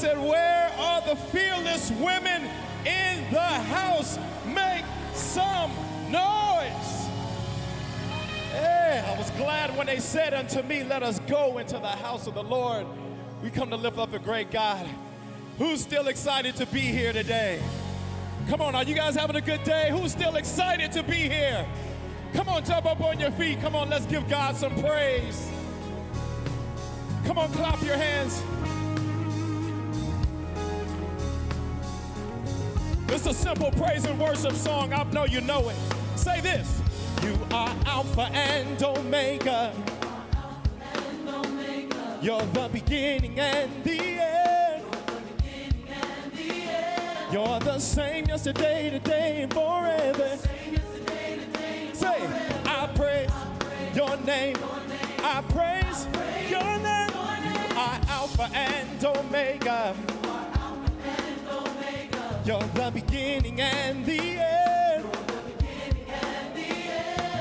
said, where are the fearless women in the house? Make some noise. Yeah, I was glad when they said unto me, let us go into the house of the Lord. We come to lift up a great God. Who's still excited to be here today? Come on, are you guys having a good day? Who's still excited to be here? Come on, jump up on your feet. Come on, let's give God some praise. Come on, clap your hands. It's a simple praise and worship song. I know you know it. Say this. You are Alpha and Omega. You're the beginning and the end. You're the same yesterday, today, and forever. Say, I praise your name. I praise your name. You are Alpha and Omega. You're the beginning and the end.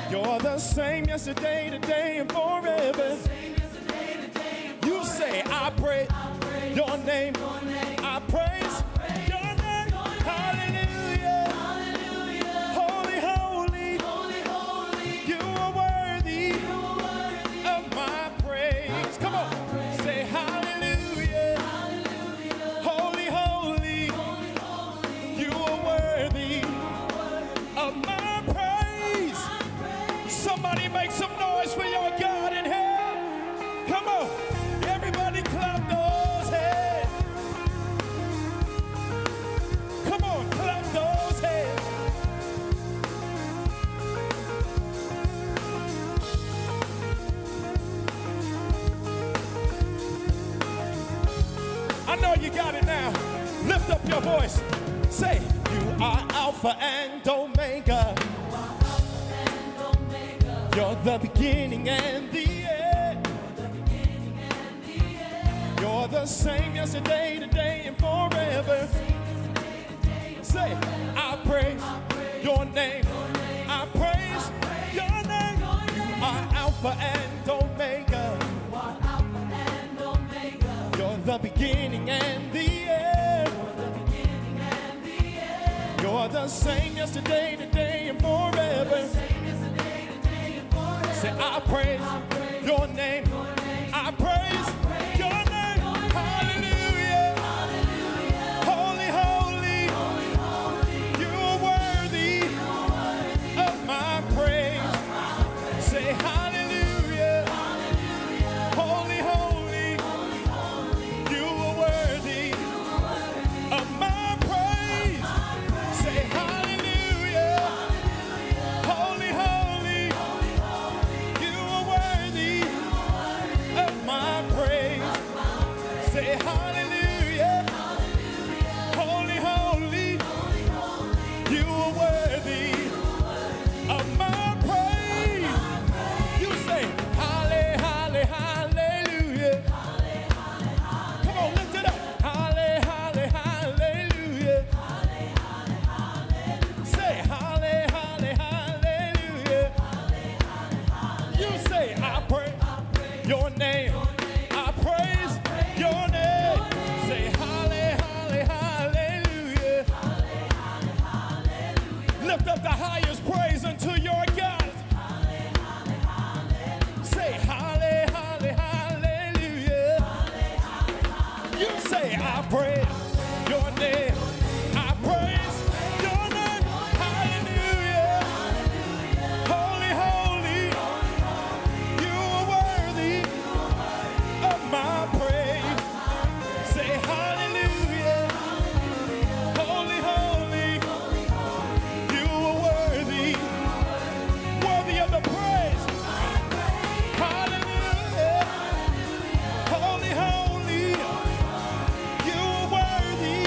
You're the same yesterday, today, and forever. You say, I praise your name. I praise your name. Hallelujah. Holy, holy. You are worthy of my praise. Come on. Say hallelujah. Holy, holy. You are worthy of my praise. Somebody make some noise for your God in hell. Come on. Everybody clap those hands. Come on, clap those hands. I know you got it now. Lift up your voice. Say, you are Alpha and Omega. You're the beginning and the end. You're the same yesterday, today, and forever. Say, I praise your name. I praise your name. You are Alpha and Omega. You're the beginning and the end. You're the same yesterday, today, and forever. Say, I praise your name. I praise your name. Hallelujah. Holy, holy. You are worthy of my praise. Say hallelujah. Holy, holy. You are worthy of my praise. Say hallelujah. Holy, holy. You are worthy of my praise. Say hallelujah. Holy, holy. You are worthy of my praise. You say halle, halle, hallelujah. Come on, lift it up. Halle, halle, hallelujah. Say halle, halle, hallelujah. You say I praise your name. I praise your name. Say halle, halle, hallelujah. Lift up the highest praise unto your God. Say halle, halle, hallelujah. You say I praise your name. I praise your name. Hallelujah. Holy, holy. You are worthy of my praise. Say hallelujah. Holy, holy. You are worthy. Worthy of the praise. Hallelujah. Holy, holy. You are worthy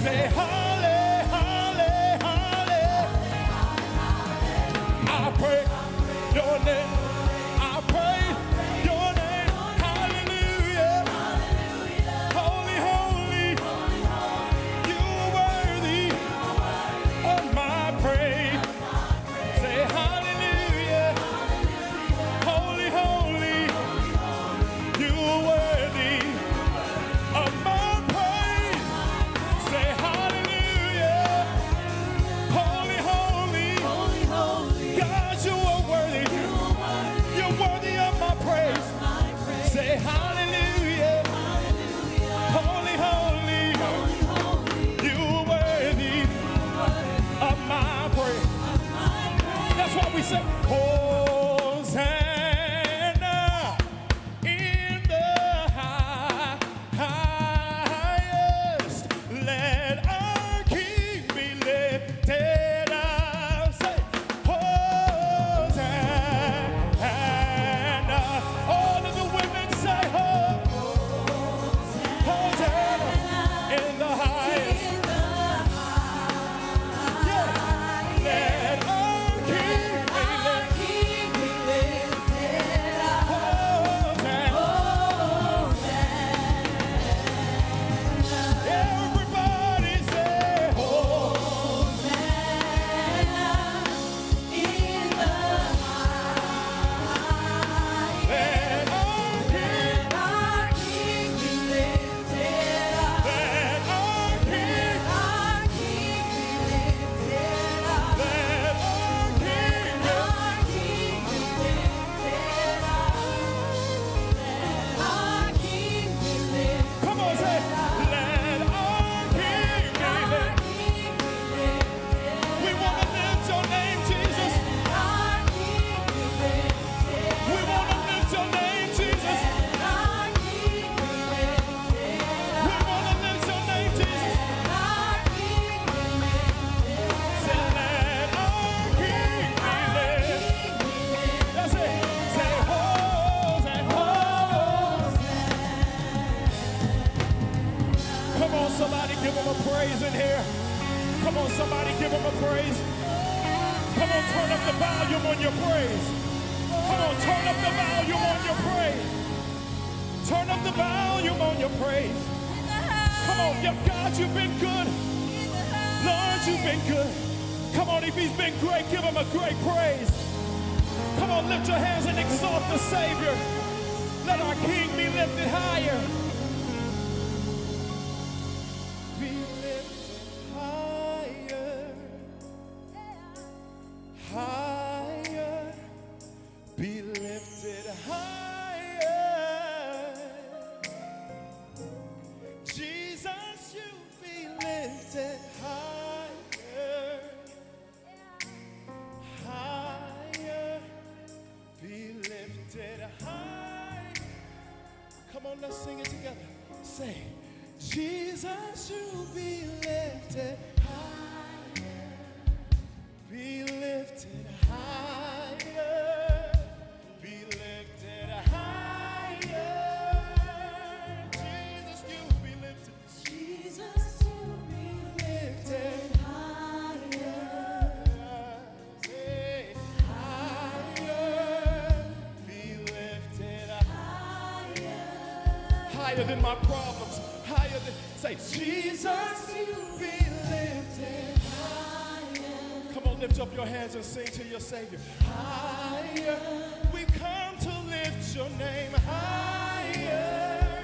Say holly, holly, holly. I pray your name. I praise your name. Hallelujah. Holy, holy. You are worthy of my praise. Say hallelujah. Holy, holy. You are worthy of my praise. Say hallelujah. Holy, holy. God, you are worthy. You're worthy of my praise. Say hallelujah. Holy, holy. You are worthy of my praise. That's why we say, Hosanna in the highest. Let our King be lifted up. Say, Hosanna. All of the women say, Hosanna in the highest. Yeah. Let our King be lifted up. Hosanna. Everybody say, let our King, let our King, let our King, come on, say, let our King be lifted. We want to lift your name, Jesus. We want to lift your name, Jesus. We want to lift your name, Jesus. Say, let our King be lifted. That's it. Say, Hosanna. Come on, somebody give him a praise in here. Come on, somebody give him a praise. Come on, turn up the volume on your praise. Come on, turn up the volume on your praise. Turn up the volume on your praise. Come on, yeah, God, you've been good. Lord, you've been good. Come on, if he's been great, give him a great praise. Come on, lift your hands and exalt the Savior. Let our King be lifted higher. Be lifted higher. Higher. Be lifted higher. Jesus, you be lifted higher. Higher. Be lifted high. Come on, let's sing it together. Say, Jesus, you be lifted higher. Be lifted higher. Be lifted higher. Jesus, you be lifted. Lifted higher. Say, higher. Be lifted higher than my problems. Higher than, say, Jesus, you be lifted higher. Come on, lift up your hands and sing to your Savior. Higher. We come to lift your name higher.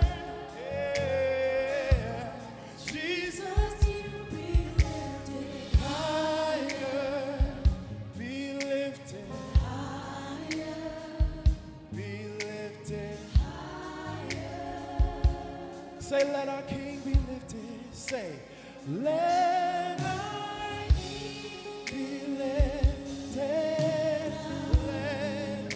Yeah. Jesus, you be lifted higher. Be lifted higher. Be lifted higher. Say, let our King be lifted. Say, let our King be lifted. Let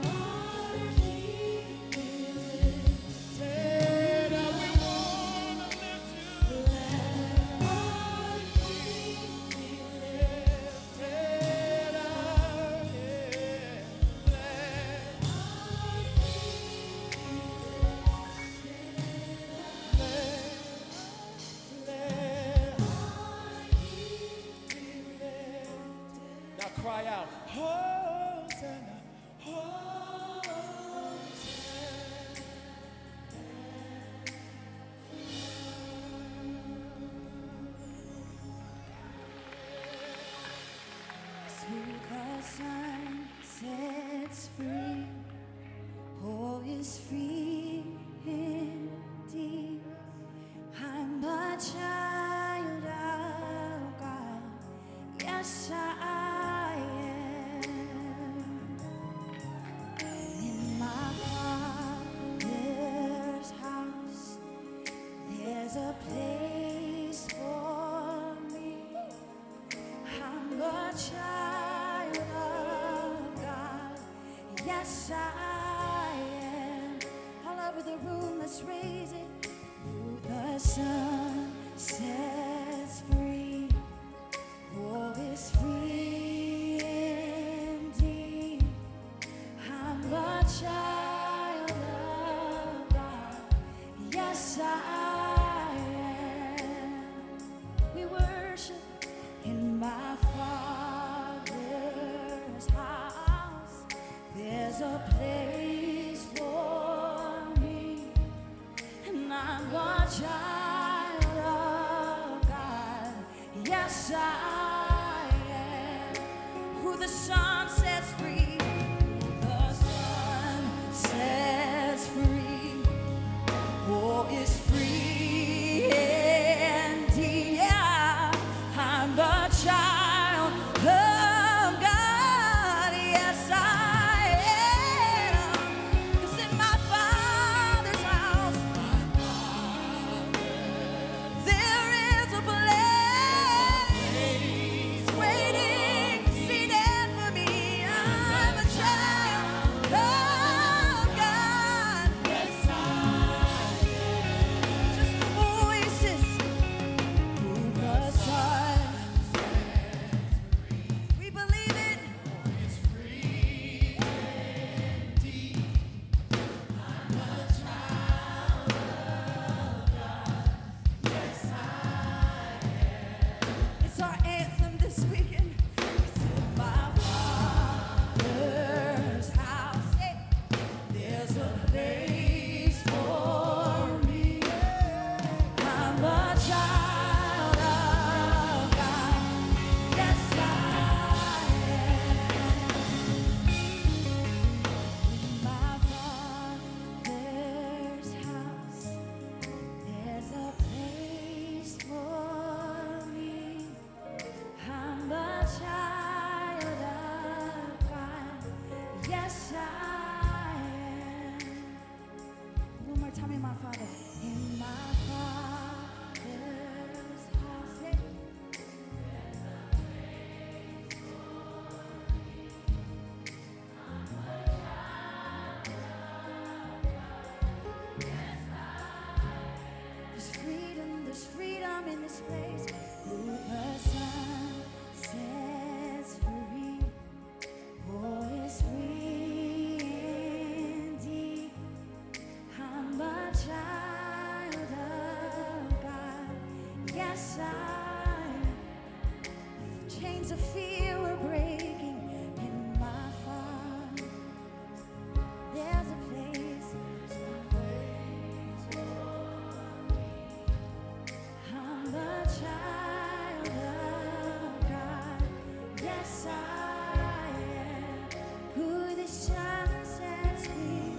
our King be lifted. We wanna lift you. Let our King be lifted up. Yeah. Let our King be lifted up. a child of God. Yes, I am. In my Father's house, there's a place for me. I'm a child of God. Yes, I am. All over the room, let's raise it. Who the Son sets free, oh, is free indeed. I'm a child of God. Yes, I am. We worship in my Father's house. There's a place for me, and I'm a child of God. Yes, I am. Who the Son sets free, who the Son sets free, oh, is free indeed. Yeah, I'm a child of God. Yes, I am. 'Cause in my Father's house, there is a place waiting, seated for me. I'm a child of God. Yes, I am. Just the voices. Who the Son we believe it. It's our anthem this weekend. It's in my Father's house. Hey. There's a place for me. I'm a child of God. Yes, I am. In my Father's house, there's a place for me. I'm a child of God. Yes, I am. One more time, in my Father. In my Father's house. Hey. There's freedom in this place. Who the Son sets free, oh, is free indeed. I'm a child of God. Yes, I am. Chains of fear were breaking in my Father. There's a place. I'm a child of God. Yes, I am. Who the Son sets free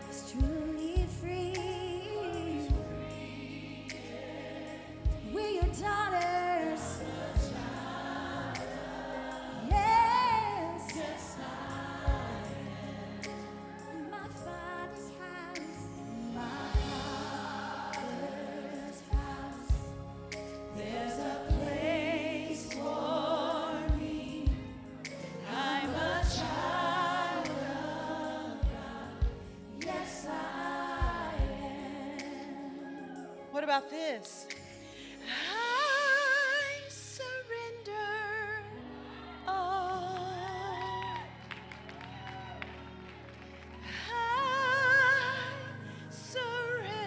is truly free. We're your daughters. Yes. In my Father's house, in my Father's house, there's a place for me. I'm a child of God. Yes, I am. What about this? I surrender all. I surrender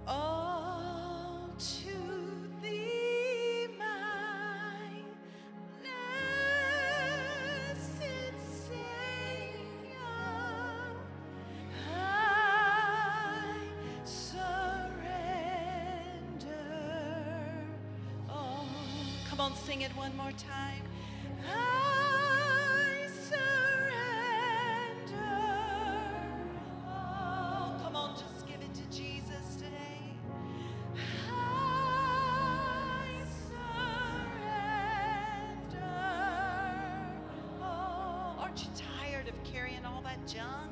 all to Thee, my blessed Savior. Come on, sing it one more time. I surrender carrying all that junk.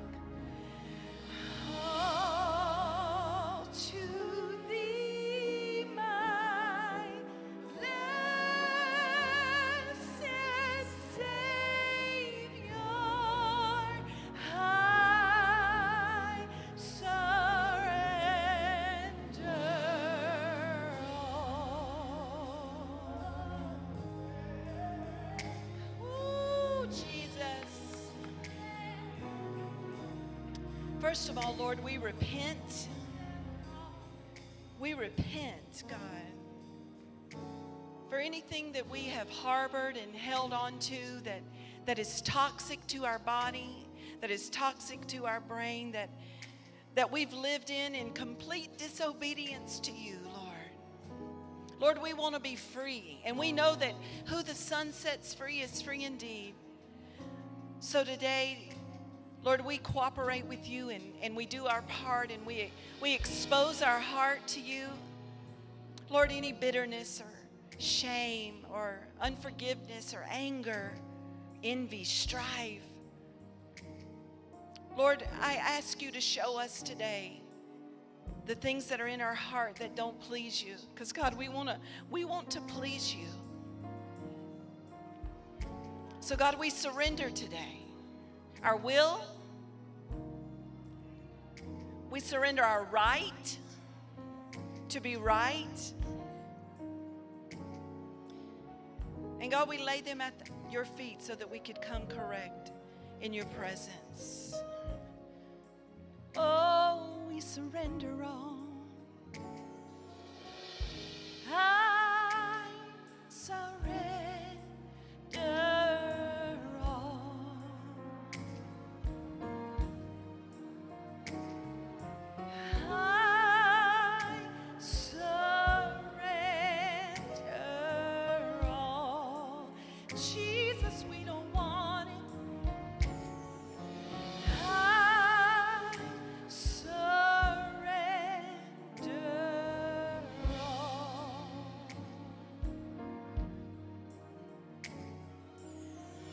All to thee, my blessed Savior, I surrender all. Ooh, Jesus. First of all, Lord, we repent. We repent, God, for anything that we have harbored and held on to that is toxic to our body, that is toxic to our brain, that we've lived in complete disobedience to you, Lord. Lord, we want to be free, and we know that who the Son sets free is free indeed. So today, Lord, we cooperate with you and we do our part, and we expose our heart to you. Lord, any bitterness or shame or unforgiveness or anger, envy, strife. Lord, I ask you to show us today the things that are in our heart that don't please you. Because God, we want to please you. So God, we surrender today. Our will, we surrender our right to be right. And God, we lay them at your feet so that we could come correct in your presence. Oh, we surrender all. I surrender all. I surrender all. Jesus, we don't want it. I surrender all.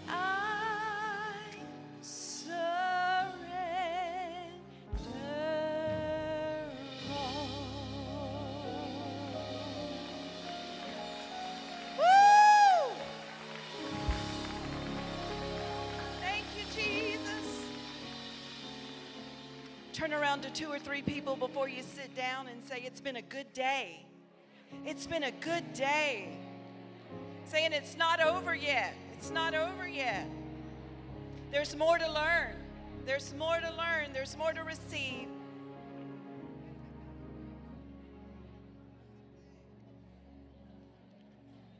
I surrender all. Woo! Thank you, Jesus. Turn around to 2 or 3 people before you sit down and say, it's been a good day. It's been a good day. Saying it's not over yet. It's not over yet. There's more to learn. There's more to learn. There's more to receive.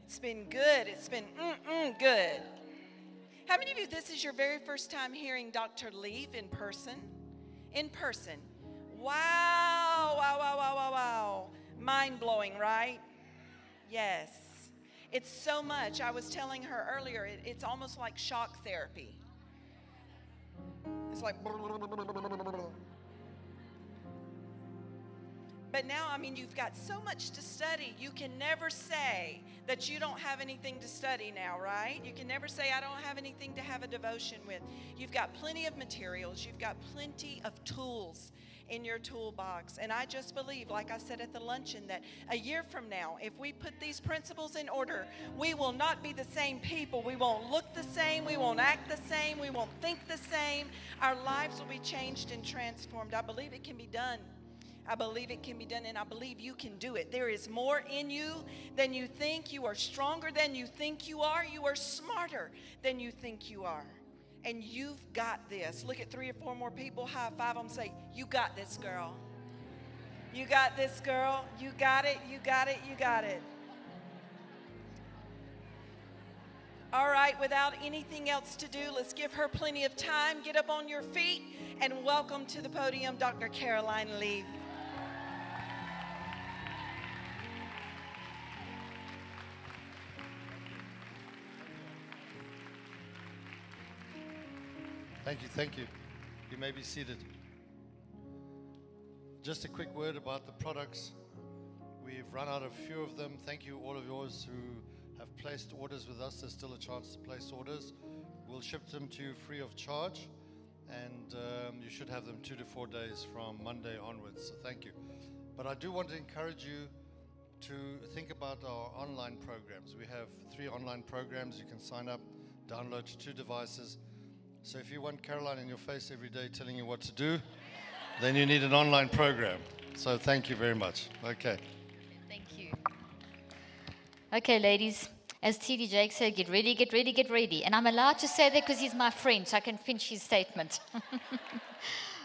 It's been good. It's been good. How many of you, this is your very first time hearing Dr. Leaf in person? In person. Wow, wow, wow, wow, wow, wow. Mind-blowing, right? Yes. It's so much. I was telling her earlier, it's almost like shock therapy. It's like... But now, I mean, you've got so much to study. You can never say that you don't have anything to study now, right? You can never say, I don't have anything to have a devotion with. You've got plenty of materials. You've got plenty of tools in your toolbox. And I just believe, like I said at the luncheon, that a year from now, if we put these principles in order, we will not be the same people. We won't look the same. We won't act the same. We won't think the same. Our lives will be changed and transformed. I believe it can be done. I believe it can be done, and I believe you can do it. There is more in you than you think. You are stronger than you think you are. You are smarter than you think you are. And you've got this. Look at 3 or 4 more people, high five them, say, you got this, girl. You got this, girl. You got it, you got it, you got it. All right, without anything else to do, let's give her plenty of time. Get up on your feet and welcome to the podium, Dr. Caroline Leaf. Thank you, thank you. You may be seated. Just a quick word about the products. We've run out of a few of them. Thank you, all of yours who have placed orders with us. There's still a chance to place orders. We'll ship them to you free of charge. and you should have them 2 to 4 days from Monday onwards. So thank you. But I do want to encourage you to think about our online programs. We have 3 online programs. You can sign up, download to 2 devices. So if you want Caroline in your face every day telling you what to do, then you need an online program. So thank you very much. Okay. Thank you. Okay, ladies, as TD Jake said, get ready, get ready, get ready. And I'm allowed to say that because he's my friend, so I can finish his statement.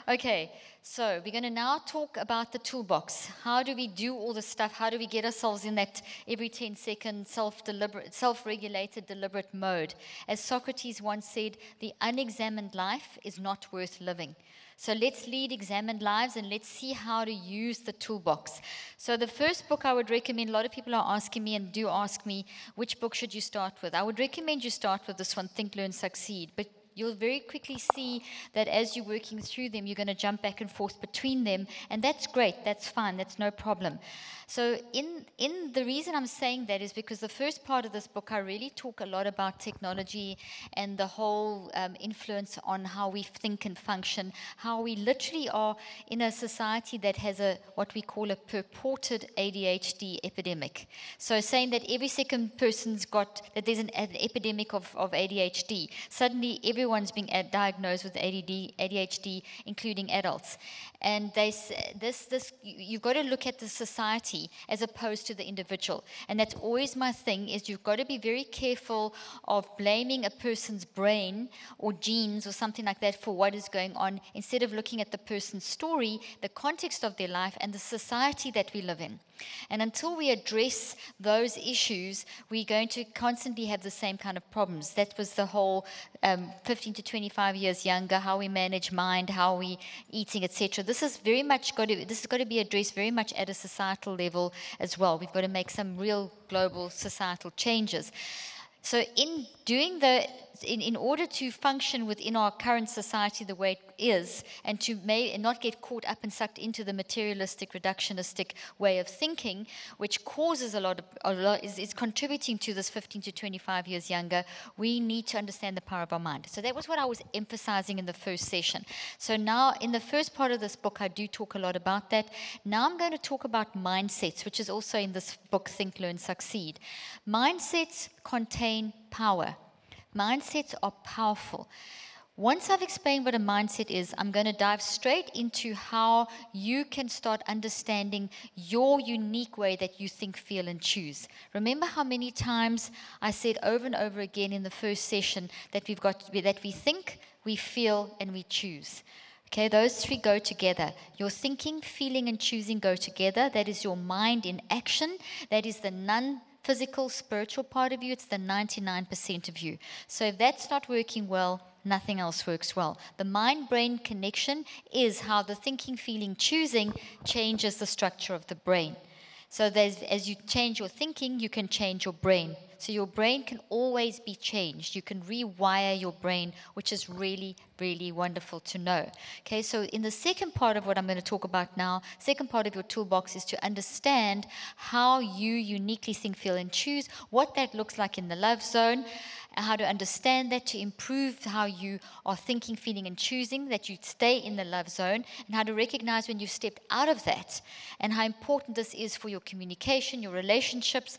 Okay, so we're going to now talk about the toolbox. How do we do all this stuff? How do we get ourselves in that every 10-second self-regulated, deliberate mode? As Socrates once said, the unexamined life is not worth living. So let's lead examined lives and let's see how to use the toolbox. So the first book I would recommend, a lot of people are asking me and do ask me, which book should you start with? I would recommend you start with this one, Think, Learn, Succeed. But you'll very quickly see that as you're working through them, you're going to jump back and forth between them, and that's great, that's fine, that's no problem. So in the reason I'm saying that is because the first part of this book, I really talk a lot about technology and the whole influence on how we think and function, how we literally are in a society that has what we call a purported ADHD epidemic. So saying that every second person's that there's an epidemic of ADHD. Suddenly everyone's being diagnosed with ADHD, including adults. And you've got to look at the society as opposed to the individual. And that's always my thing, is you've got to be very careful of blaming a person's brain or genes or something like that for what is going on, instead of looking at the person's story, the context of their life, and the society that we live in. And until we address those issues, we're going to constantly have the same kind of problems. That was the whole 15 to 25 years younger, how we manage mind, how we eating, etc. This has got to be addressed very much at a societal level as well. We've got to make some real global societal changes. So in order to function within our current society the way it is, and to not get caught up and sucked into the materialistic, reductionistic way of thinking, which causes is contributing to this 15 to 25 years younger, we need to understand the power of our mind. So that was what I was emphasizing in the first session. So now in the first part of this book, I do talk a lot about that. Now I'm going to talk about mindsets, which is also in this book, Think, Learn, Succeed. Mindsets contain power. Mindsets are powerful. Once I've explained what a mindset is, I'm going to dive straight into how you can start understanding your unique way that you think, feel, and choose. Remember how many times I said over and over again in the first session that we think, we feel, and we choose. Okay, those 3 go together. Your thinking, feeling, and choosing go together. That is your mind in action. That is the non-physical, spiritual part of you. It's the 99% of you. So if that's not working well, nothing else works well. The mind-brain connection is how the thinking, feeling, choosing changes the structure of the brain. So as you change your thinking, you can change your brain. So your brain can always be changed. You can rewire your brain, which is really, really wonderful to know. Okay, so in the second part of what I'm going to talk about now, second part of your toolbox is to understand how you uniquely think, feel, and choose, what that looks like in the love zone, and how to understand that to improve how you are thinking, feeling, and choosing, that you stay in the love zone, and how to recognize when you've stepped out of that, and how important this is for your communication, your relationships,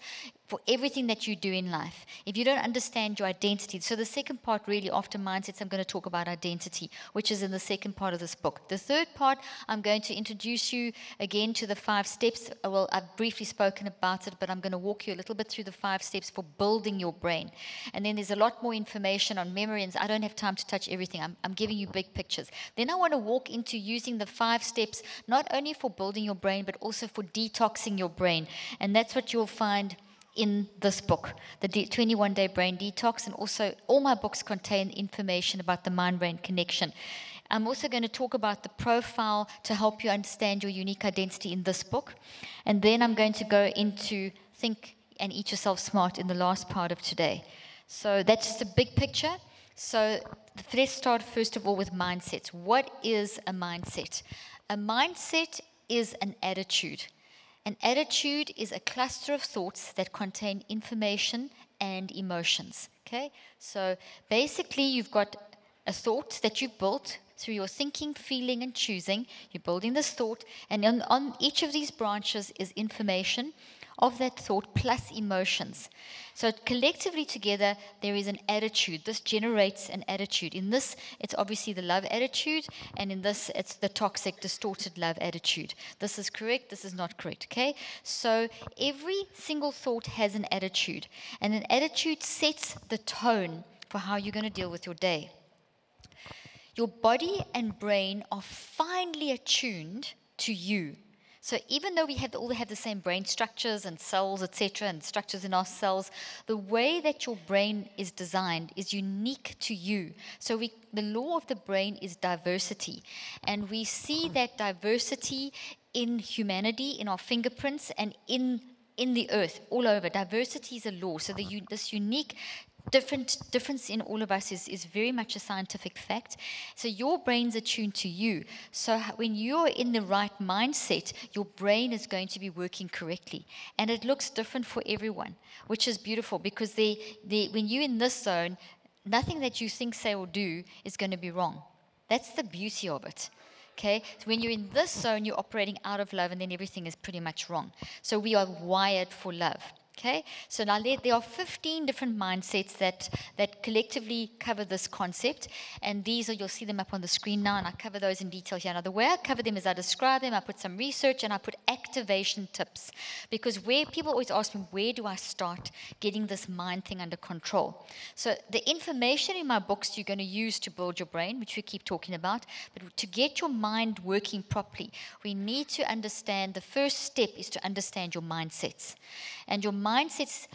for everything that you do in life. If you don't understand your identity, so the second part really after mindsets, I'm going to talk about identity, which is in the second part of this book. The third part, I'm going to introduce you again to the 5 steps. Well, I've briefly spoken about it, but I'm going to walk you a little bit through the 5 steps for building your brain. And then there's a lot more information on memory, and I don't have time to touch everything. I'm giving you big pictures. Then I want to walk into using the 5 steps, not only for building your brain, but also for detoxing your brain. And that's what you'll find in this book, the 21-Day Brain Detox, and also all my books contain information about the mind-brain connection. I'm also going to talk about the profile to help you understand your unique identity in this book. And then I'm going to go into Think and Eat Yourself Smart in the last part of today. So that's just a big picture. So let's start first of all with mindsets. What is a mindset? A mindset is an attitude. An attitude is a cluster of thoughts that contain information and emotions. Okay? So basically you've got a thought that you've built through your thinking, feeling, and choosing. You're building this thought, and on each of these branches is information of that thought plus emotions. So collectively together, there is an attitude. This generates an attitude. In this, it's obviously the love attitude, and in this, it's the toxic, distorted love attitude. This is correct, this is not correct, okay? So every single thought has an attitude, and an attitude sets the tone for how you're going to deal with your day. Your body and brain are finely attuned to you. So even though we all have the same brain structures and cells, etc., and structures in our cells, the way that your brain is designed is unique to you. So the law of the brain is diversity. And we see that diversity in humanity, in our fingerprints, and in the earth, all over. Diversity is a law. So this unique difference in all of us is very much a scientific fact. So your brain's attuned to you. So when you're in the right mindset, your brain is going to be working correctly. And it looks different for everyone, which is beautiful, because when you're in this zone, nothing that you think, say, or do is going to be wrong. That's the beauty of it. Okay, so when you're in this zone, you're operating out of love, and then everything is pretty much wrong. So we are wired for love. Okay, so now there are 15 different mindsets that collectively cover this concept, and you'll see them up on the screen now, and I cover those in detail here. Now, the way I cover them is I describe them, I put some research, and I put activation tips, because where people always ask me, where do I start getting this mind thing under control? So the information in my books you're going to use to build your brain, which we keep talking about, but to get your mind working properly, we need to understand, the first step is to understand your mindsets. And your mindsets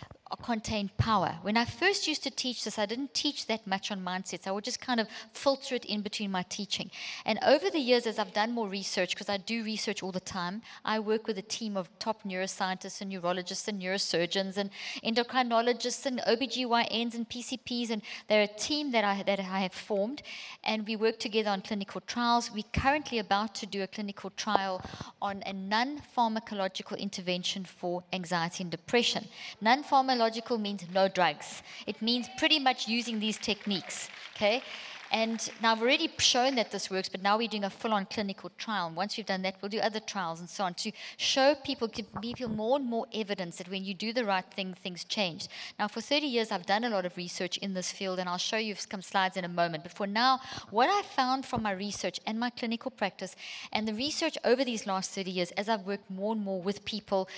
contain power. When I first used to teach this, I didn't teach that much on mindsets. I would just kind of filter it in between my teaching. And over the years, as I've done more research, because I do research all the time, I work with a team of top neuroscientists and neurologists and neurosurgeons and endocrinologists and OBGYNs and PCPs, and they're a team that I have formed, and we work together on clinical trials. We're currently about to do a clinical trial on a non-pharmacological intervention for anxiety and depression. Non-pharmacological means no drugs. It means pretty much using these techniques, okay? And now I've already shown that this works, but now we're doing a full-on clinical trial. And once we've done that, we'll do other trials and so on to show people, give people more and more evidence that when you do the right thing, things change. Now, for 30 years, I've done a lot of research in this field, and I'll show you some slides in a moment. But for now, what I found from my research and my clinical practice, and the research over these last 30 years, as I've worked more and more with people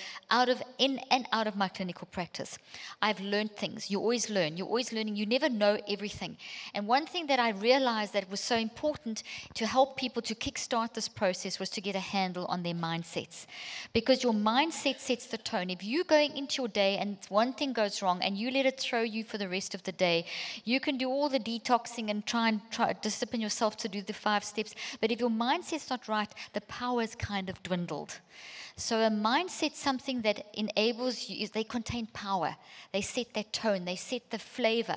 in and out of my clinical practice, I've learned things. You always learn. You're always learning. You never know everything. And one thing that I realized that was so important to help people to kickstart this process was to get a handle on their mindsets. Because your mindset sets the tone. If you're going into your day and one thing goes wrong and you let it throw you for the rest of the day, you can do all the detoxing and try discipline yourself to do the 5 steps. But if your mindset's not right, the power is kind of dwindled. So a mindset, something that enables you, they contain power. They set that tone. They set the flavor.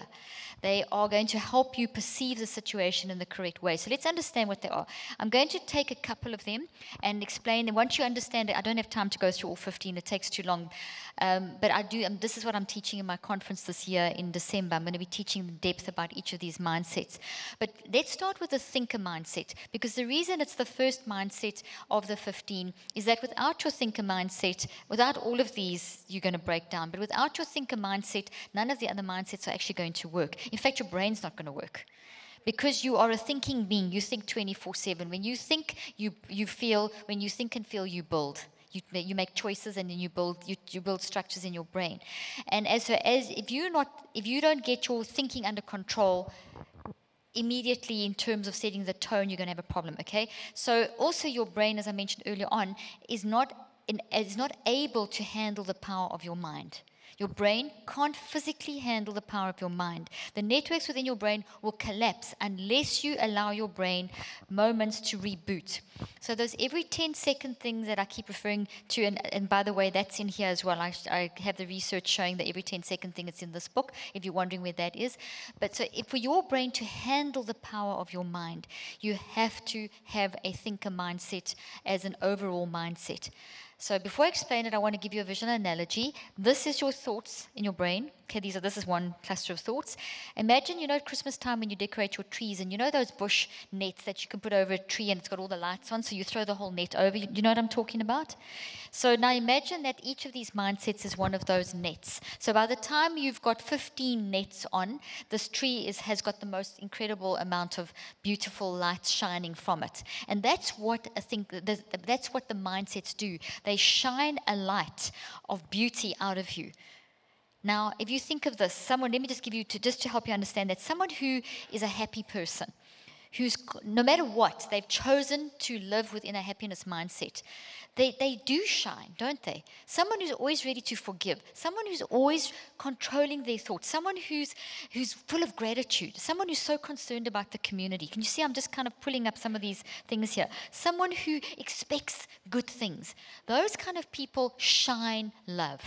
They are going to help you perceive the situation in the correct way. So let's understand what they are. I'm going to take a couple of them and explain them. Once you understand it, I don't have time to go through all 15. It takes too long. But I do. This is what I'm teaching in my conference this year in December. I'm going to be teaching in depth about each of these mindsets. But let's start with the thinker mindset, because the reason it's the first mindset of the 15 is that without your thinker mindset, without all of these, you're going to break down. But without your thinker mindset, none of the other mindsets are actually going to work. In fact, your brain's not going to work. Because you are a thinking being, you think 24/7. When you think, you feel. When you think and feel, you build. You make choices, and then you build structures in your brain. And if you don't get your thinking under control immediately in terms of setting the tone, you're going to have a problem. Okay. So also your brain, as I mentioned earlier on, is not able to handle the power of your mind. Your brain can't physically handle the power of your mind. The networks within your brain will collapse unless you allow your brain moments to reboot. So those every 10-second things that I keep referring to, and by the way, that's in here as well. I have the research showing that every 10-second thing is in this book, if you're wondering where that is. But so for your brain to handle the power of your mind, you have to have a thinker mindset as an overall mindset. So before I explain it, I want to give you a visual analogy. This is your thoughts in your brain. Okay, this is one cluster of thoughts. Imagine, at Christmas time when you decorate your trees, and those bush nets that you can put over a tree and it's got all the lights on, so you throw the whole net over. You know what I'm talking about? So now imagine that each of these mindsets is one of those nets. So by the time you've got 15 nets on, this tree has got the most incredible amount of beautiful lights shining from it. And that's what that's what the mindsets do. They shine a light of beauty out of you. Now, if you think of this, let me just give you, just to help you understand that, someone who is a happy person, who's, no matter what, they've chosen to live within a happiness mindset, they do shine, don't they? Someone who's always ready to forgive, someone who's always controlling their thoughts, someone who's full of gratitude, someone who's so concerned about the community. Can you see I'm just kind of pulling up some of these things here? Someone who expects good things. Those kind of people shine love.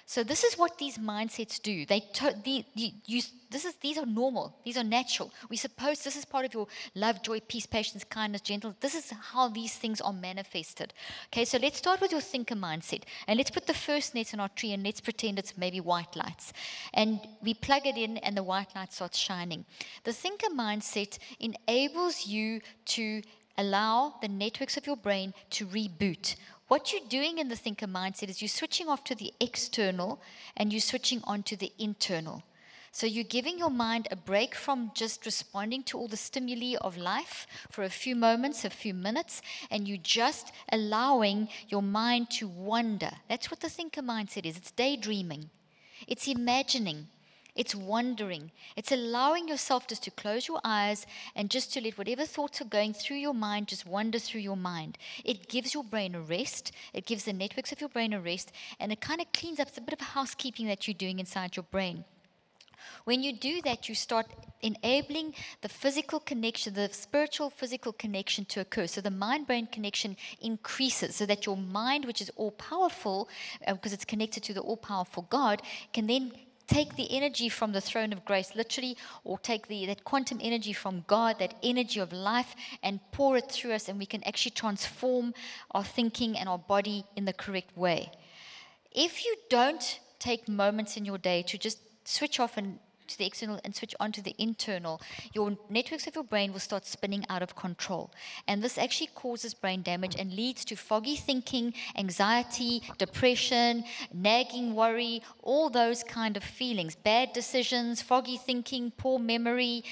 So this is what these mindsets do. These are normal. These are natural. This is part of your love, joy, peace, patience, kindness, gentleness. This is how these things are manifested. Okay, so let's start with your thinker mindset. And let's put the first net on our tree and let's pretend it's maybe white lights. And we plug it in and the white light starts shining. The thinker mindset enables you to allow the networks of your brain to reboot. What you're doing in the thinker mindset is you're switching off to the external and you're switching on to the internal. So you're giving your mind a break from just responding to all the stimuli of life for a few moments, a few minutes, and you're just allowing your mind to wander. That's what the thinker mindset is. It's daydreaming. It's imagining. It's wondering. It's allowing yourself just to close your eyes and just to let whatever thoughts are going through your mind just wander through your mind. It gives your brain a rest. It gives the networks of your brain a rest. And it kind of cleans up. It's a bit of housekeeping that you're doing inside your brain. When you do that, you start enabling the physical connection, the spiritual physical connection to occur. So the mind-brain connection increases so that your mind, which is all-powerful, because it's connected to the all-powerful God, can then take the energy from the throne of grace, literally, or take that quantum energy from God, that energy of life, and pour it through us, and we can actually transform our thinking and our body in the correct way. If you don't take moments in your day to just switch off and to the external and switch on to the internal, your networks of your brain will start spinning out of control. And this actually causes brain damage and leads to foggy thinking, anxiety, depression, nagging worry, all those kind of feelings, bad decisions, foggy thinking, poor memory,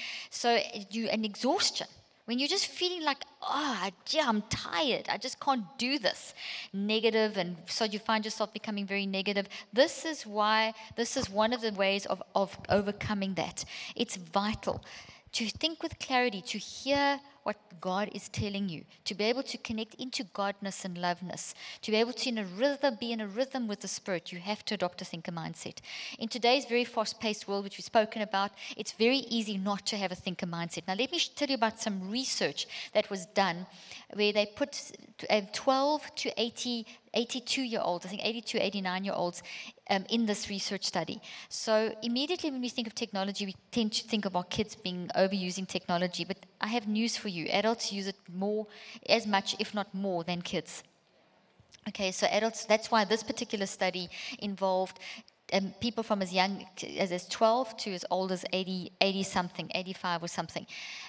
and exhaustion. When you're just feeling like, I'm tired, I just can't do this, negative, and so you find yourself becoming very negative. This is one of the ways of overcoming that. It's vital to think with clarity, to hear what God is telling you, to be able to connect into Godness and loveness, to be able to be in a rhythm with the Spirit. You have to adopt a thinker mindset. In today's very fast-paced world, which we've spoken about, it's very easy not to have a thinker mindset. Now, let me tell you about some research that was done where they put 12 to 82-year-olds, I think 82, 89-year-olds, in this research study. So immediately when we think of technology, we tend to think of our kids being overusing technology, but I have news for you. Adults use it as much, if not more, than kids. Okay, so adults, that's why this particular study involved people from as young as 12 to as old as 80-something, 85 or something.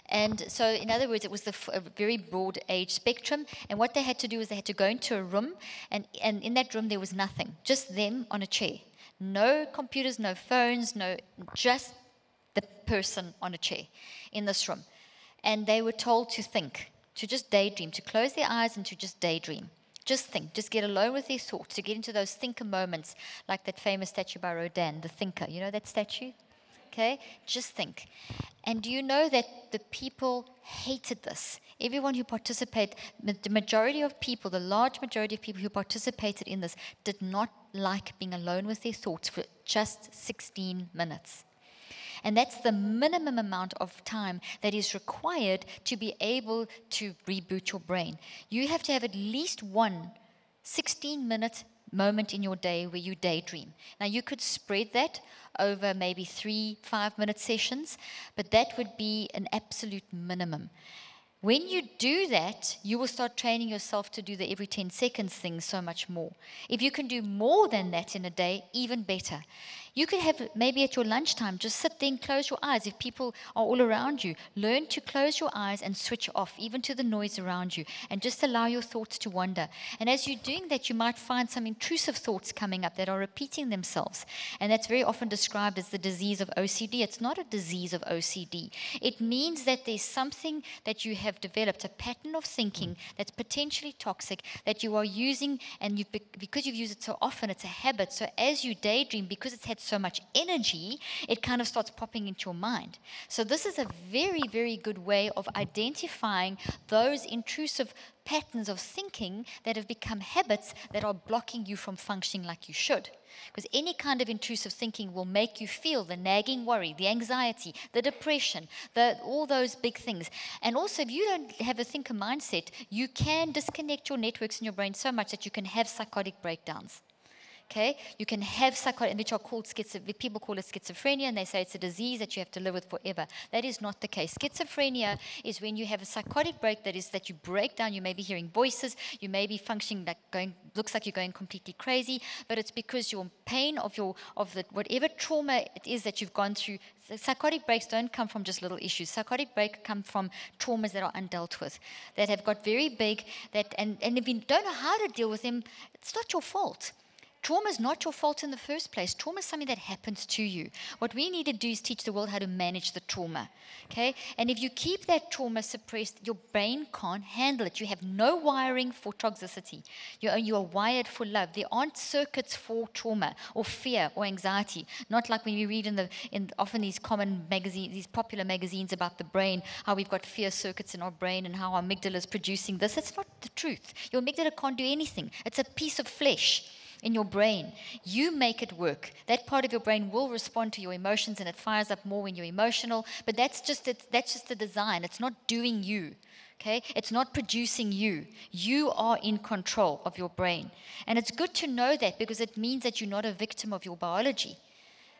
And so, in other words, it was a very broad age spectrum. And what they had to do is they had to go into a room, and in that room there was nothing, just them on a chair. No computers, no phones, just the person on a chair in this room. And they were told to think, to just daydream, to close their eyes and to just daydream. Just think, just get alone with their thoughts, to get into those thinker moments, like that famous statue by Rodin, the thinker. You know that statue? Okay? Just think. And do you know that the people hated this? Everyone who participated, the majority of people, the large majority of people who participated in this did not like being alone with their thoughts for just 16 minutes. And that's the minimum amount of time that is required to be able to reboot your brain. You have to have at least one 16-minute moment in your day where you daydream. Now, you could spread that over maybe 3 5-minute sessions, but that would be an absolute minimum. When you do that, you will start training yourself to do the every 10 seconds thing so much more. If you can do more than that in a day, even better. You could have maybe at your lunchtime, just sit there and close your eyes. If people are all around you, learn to close your eyes and switch off, even to the noise around you, and just allow your thoughts to wander. And as you're doing that, you might find some intrusive thoughts coming up that are repeating themselves. And that's very often described as the disease of OCD. It's not a disease of OCD. It means that there's something that you have developed, a pattern of thinking that's potentially toxic, that you are using, and because you've used it so often, it's a habit. So as you daydream, because it's had so much energy, it kind of starts popping into your mind. So this is a very, very good way of identifying those intrusive patterns of thinking that have become habits that are blocking you from functioning like you should. Because any kind of intrusive thinking will make you feel the nagging worry, the anxiety, the depression, all those big things. And also, if you don't have a thinker mindset, you can disconnect your networks in your brain so much that you can have psychotic breakdowns. Okay, you can have psychotic, which are called people call it schizophrenia, and they say it's a disease that you have to live with forever. That is not the case. Schizophrenia is when you have a psychotic break, that you break down. You may be hearing voices, you may be functioning looks like you're going completely crazy, but it's because your pain of whatever trauma it is that you've gone through. Psychotic breaks don't come from just little issues. Psychotic breaks come from traumas that are undealt with, that have got very big, and if you don't know how to deal with them, it's not your fault. Trauma is not your fault in the first place. Trauma is something that happens to you. What we need to do is teach the world how to manage the trauma. Okay? And if you keep that trauma suppressed, your brain can't handle it. You have no wiring for toxicity. You are wired for love. There aren't circuits for trauma or fear or anxiety. Not like when we read in often these common magazines, these popular magazines about the brain, how we've got fear circuits in our brain and how our amygdala is producing this. It's not the truth. Your amygdala can't do anything. It's a piece of flesh in your brain. You make it work. That part of your brain will respond to your emotions, and it fires up more when you're emotional, but that's just the design. It's not doing you. Okay? It's not producing you. You are in control of your brain. And it's good to know that, because it means that you're not a victim of your biology.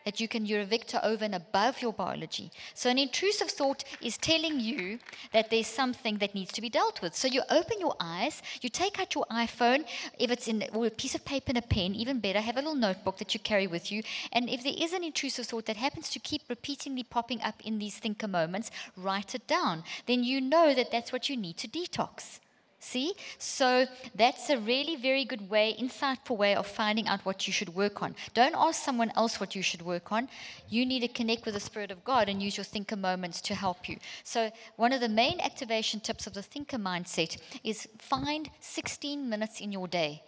That you're a victor over and above your biology. So an intrusive thought is telling you that there's something that needs to be dealt with. So you open your eyes, you take out your iPhone, if it's or a piece of paper and a pen, even better, have a little notebook that you carry with you. And if there is an intrusive thought that happens to keep repeatedly popping up in these thinker moments, write it down. Then you know that that's what you need to detox. See? So that's a really very good way, insightful way of finding out what you should work on. Don't ask someone else what you should work on. You need to connect with the Spirit of God and use your thinker moments to help you. So one of the main activation tips of the thinker mindset is find 16 minutes in your day.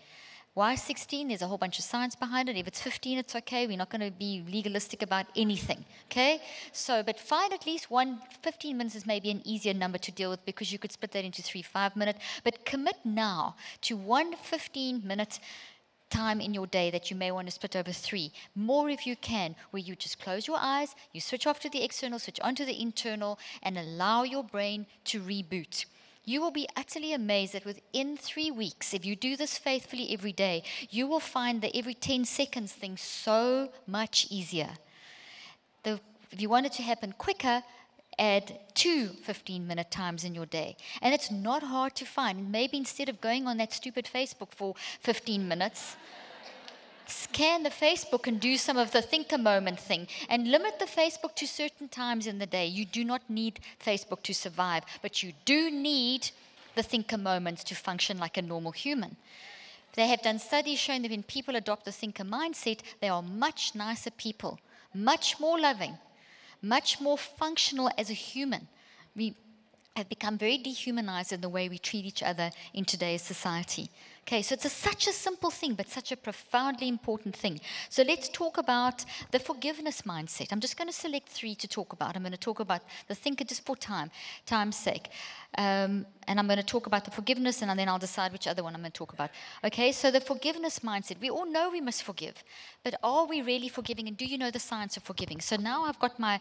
Why 16? There's a whole bunch of science behind it. If it's 15, it's okay. We're not going to be legalistic about anything. Okay? So, but find at least 15 minutes is maybe an easier number to deal with, because you could split that into 3 5-minute. But commit now to 1 15-minute time in your day that you may want to split over 3. More if you can, where you just close your eyes, you switch off to the external, switch on to the internal, and allow your brain to reboot. You will be utterly amazed that within 3 weeks, if you do this faithfully every day, you will find the every 10 seconds thing so much easier. If you want it to happen quicker, add 2 15-minute times in your day. And it's not hard to find. Maybe instead of going on that stupid Facebook for 15 minutes, scan the Facebook and do some of the thinker moment thing, and limit the Facebook to certain times in the day. You do not need Facebook to survive, but you do need the thinker moments to function like a normal human. They have done studies showing that when people adopt the thinker mindset, they are much nicer people, much more loving, much more functional as a human. We have become very dehumanized in the way we treat each other in today's society. Okay, so it's such a simple thing, but such a profoundly important thing. So let's talk about the forgiveness mindset. I'm just going to select 3 to talk about. I'm going to talk about the thinker just for time's sake. And I'm going to talk about the forgiveness, and then I'll decide which other one I'm going to talk about. Okay, so the forgiveness mindset. We all know we must forgive, but are we really forgiving? And do you know the science of forgiving? So now I've got my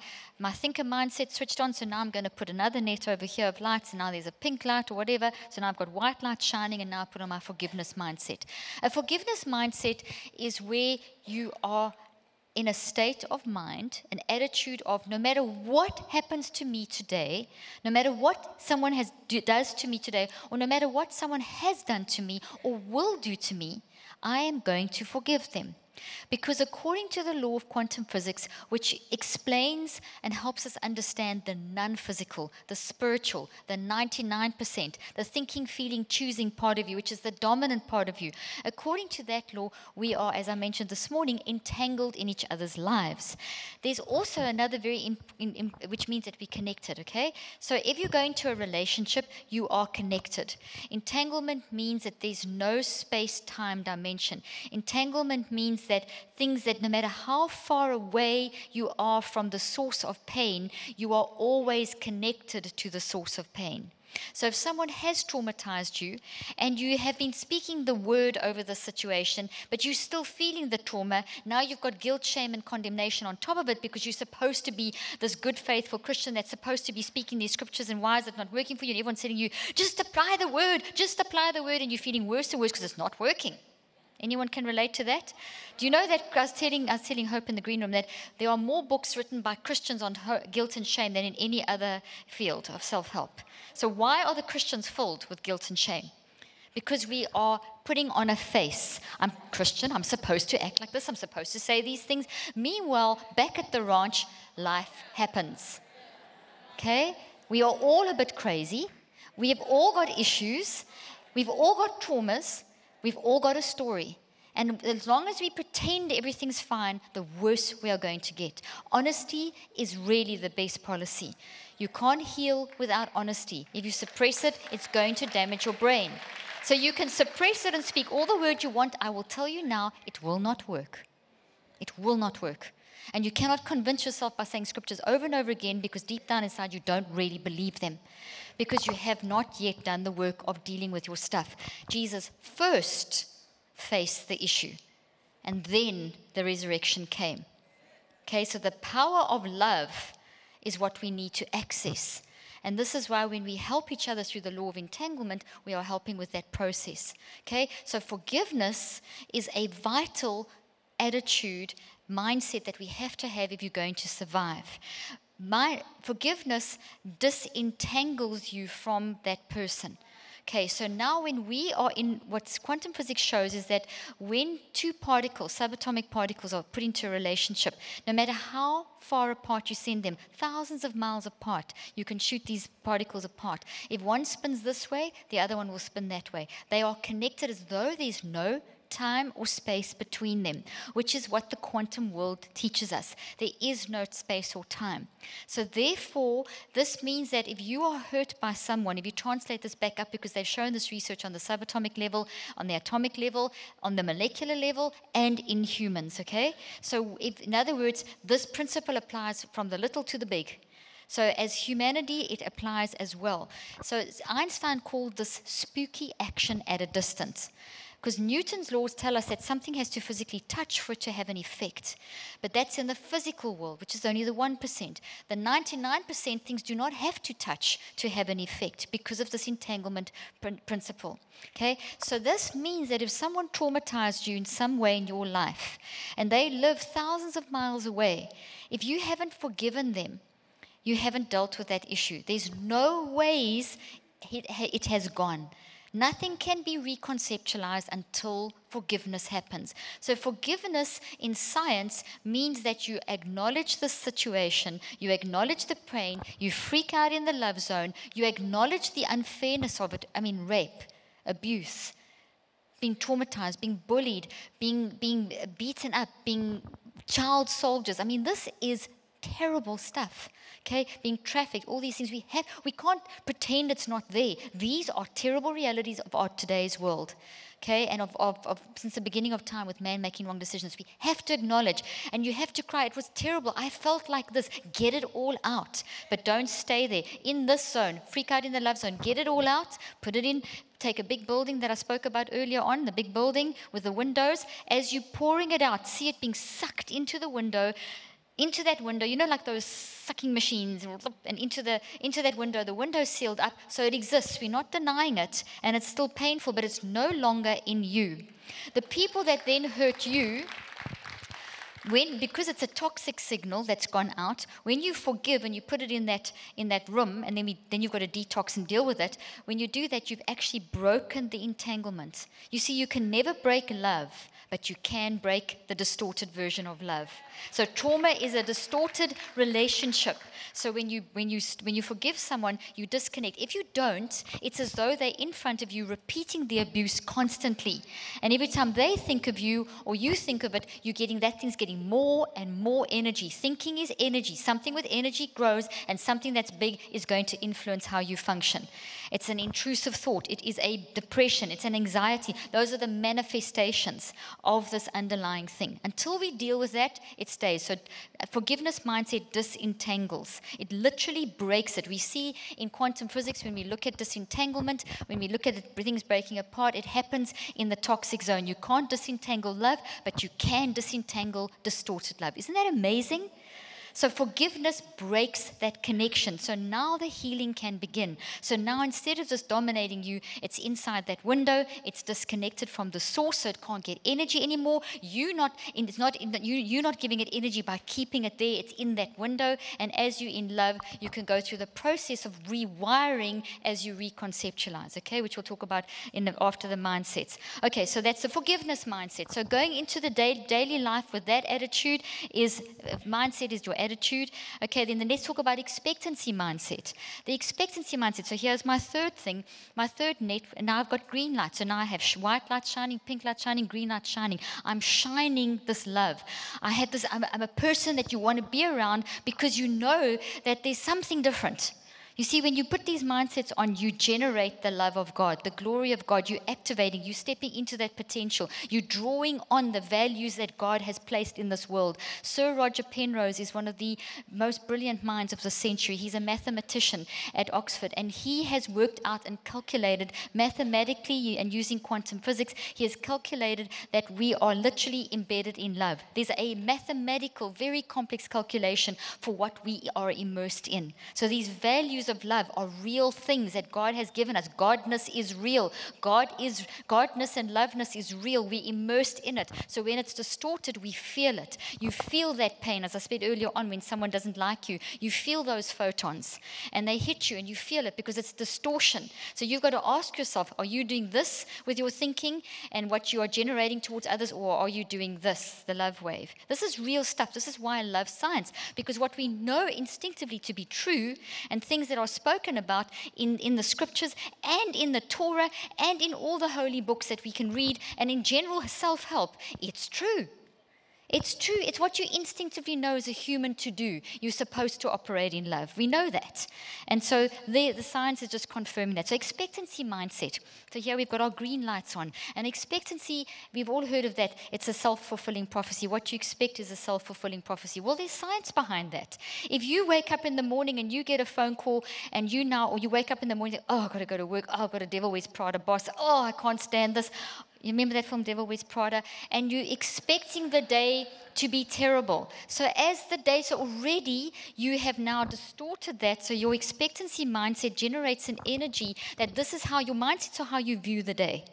thinker mindset switched on, so now I'm going to put another net over here of lights, and now there's a pink light or whatever. So now I've got white light shining, and now I put on my forgiveness mindset. A forgiveness mindset is where you are in a state of mind, an attitude of no matter what happens to me today, no matter what someone does to me today, or no matter what someone has done to me or will do to me, I am going to forgive them. Because according to the law of quantum physics, which explains and helps us understand the non-physical, the spiritual, the 99%, the thinking, feeling, choosing part of you, which is the dominant part of you, according to that law, we are, as I mentioned this morning, entangled in each other's lives. There's also another which means that we're connected, okay? So if you go into a relationship, you are connected. Entanglement means that there's no space-time dimension. Entanglement means that things that no matter how far away you are from the source of pain, you are always connected to the source of pain. So if someone has traumatized you and you have been speaking the word over the situation, but you're still feeling the trauma, now you've got guilt, shame, and condemnation on top of it because you're supposed to be this good, faithful Christian that's supposed to be speaking these scriptures, and why is it not working for you? And everyone's telling you, just apply the word, and you're feeling worse and worse because it's not working. Anyone can relate to that? Do you know that I was telling Hope in the green room that there are more books written by Christians on guilt and shame than in any other field of self-help? So why are the Christians filled with guilt and shame? Because we are putting on a face. I'm Christian, I'm supposed to act like this, I'm supposed to say these things. Meanwhile, back at the ranch, life happens. Okay? We are all a bit crazy. We have all got issues. We've all got traumas. We've all got a story. And as long as we pretend everything's fine, the worse we are going to get. Honesty is really the best policy. You can't heal without honesty. If you suppress it, it's going to damage your brain. So you can suppress it and speak all the words you want. I will tell you now, it will not work. It will not work. And you cannot convince yourself by saying scriptures over and over again because deep down inside you don't really believe them. Because you have not yet done the work of dealing with your stuff. Jesus first faced the issue, and then the resurrection came. Okay, so the power of love is what we need to access. And this is why when we help each other through the law of entanglement, we are helping with that process. Okay, so forgiveness is a vital attitude, mindset that we have to have if you're going to survive. Forgiveness disentangles you from that person. Okay, so now when we are in, what quantum physics shows is that when two particles, subatomic particles, are put into a relationship, no matter how far apart you send them, thousands of miles apart, you can shoot these particles apart. If one spins this way, the other one will spin that way. They are connected as though there's no time or space between them, which is what the quantum world teaches us. There is no space or time. So therefore, this means that if you are hurt by someone, if you translate this back up, because they've shown this research on the subatomic level, on the atomic level, on the molecular level, and in humans, okay? So if, in other words, this principle applies from the little to the big. So as humanity, it applies as well. So Einstein called this spooky action at a distance. Because Newton's laws tell us that something has to physically touch for it to have an effect. But that's in the physical world, which is only the 1%. The 99% things do not have to touch to have an effect because of this entanglement principle. Okay? So this means that if someone traumatized you in some way in your life, and they live thousands of miles away, if you haven't forgiven them, you haven't dealt with that issue. There's no ways it has gone. Nothing can be reconceptualized until forgiveness happens. So forgiveness in science means that you acknowledge the situation, you acknowledge the pain, you freak out in the love zone, you acknowledge the unfairness of it. I mean, rape, abuse, being traumatized, being bullied, being beaten up, being child soldiers. I mean, this is terrible stuff. Okay, being trafficked, all these things we can't pretend it's not there. These are terrible realities of our today's world. Okay, and of since the beginning of time with man making wrong decisions, we have to acknowledge, and you have to cry, it was terrible, I felt like this, get it all out, but don't stay there. In this zone, freak out in the love zone, get it all out, put it in, take a big building that I spoke about earlier on, the big building with the windows, as you're pouring it out, see it being sucked into the window, into that window, you know, like those sucking machines, and into that window, the window's sealed up, so it exists. We're not denying it, and it's still painful, but it's no longer in you. The people that then hurt you because it's a toxic signal that's gone out, when you forgive and you put it in that room, and then you've got to detox and deal with it, when you do that, you've actually broken the entanglement. You see, you can never break love, but you can break the distorted version of love. So trauma is a distorted relationship. So when you forgive someone, you disconnect. If you don't, it's as though they're in front of you repeating the abuse constantly. And every time they think of you or you think of it, that thing's getting more and more energy. Thinking is energy. Something with energy grows, and something that's big is going to influence how you function. It's an intrusive thought. It is a depression. It's an anxiety. Those are the manifestations of this underlying thing. Until we deal with that, it stays. So forgiveness mindset disentangles. It literally breaks it. We see in quantum physics, when we look at disentanglement, when we look at everything's breaking apart, it happens in the toxic zone. You can't disentangle love, but you can disentangle distorted love. Isn't that amazing? So forgiveness breaks that connection. So now the healing can begin. So now instead of just dominating you, it's inside that window. It's disconnected from the source, so it can't get energy anymore. You're not giving it energy by keeping it there. It's in that window. And as you're in love, you can go through the process of rewiring as you reconceptualize, okay, which we'll talk about after the mindsets. Okay, so that's the forgiveness mindset. So going into the daily life with that attitude mindset is your attitude. Okay, then let's talk about expectancy mindset. The expectancy mindset. So here's my third thing, my third net. And now I've got green light. So now I have white light shining, pink light shining, green light shining. I'm shining this love. I'm a person that you want to be around because you know that there's something different. You see, when you put these mindsets on, you generate the love of God, the glory of God. You're activating, you're stepping into that potential. You're drawing on the values that God has placed in this world. Sir Roger Penrose is one of the most brilliant minds of the century. He's a mathematician at Oxford, and he has worked out and calculated mathematically and using quantum physics, he has calculated that we are literally embedded in love. There's a mathematical, very complex calculation for what we are immersed in. So these values of love are real things that God has given us. Godness is real. Godness and loveness is real. We're immersed in it. So when it's distorted, we feel it. You feel that pain. As I said earlier on, when someone doesn't like you, you feel those photons and they hit you and you feel it because it's distortion. So you've got to ask yourself, are you doing this with your thinking and what you are generating towards others, or are you doing this, the love wave? This is real stuff. This is why I love science, because what we know instinctively to be true and things that are spoken about in the scriptures and in the Torah and in all the holy books that we can read and in general self-help, it's true. It's true. It's what you instinctively know as a human to do. You're supposed to operate in love. We know that. And so the science is just confirming that. So expectancy mindset. So here we've got our green lights on. And expectancy, we've all heard of that. It's a self-fulfilling prophecy. What you expect is a self-fulfilling prophecy. Well, there's science behind that. If you wake up in the morning and you get a phone call and or you wake up in the morning and think, oh, I've got to go to work. Oh, I've got a Devil Wears Prada boss. Oh, I can't stand this. You remember that film, Devil Wears Prada? And you're expecting the day to be terrible. So already you have now distorted that. So your expectancy mindset generates an energy that this is how your mindset, or how you view the day.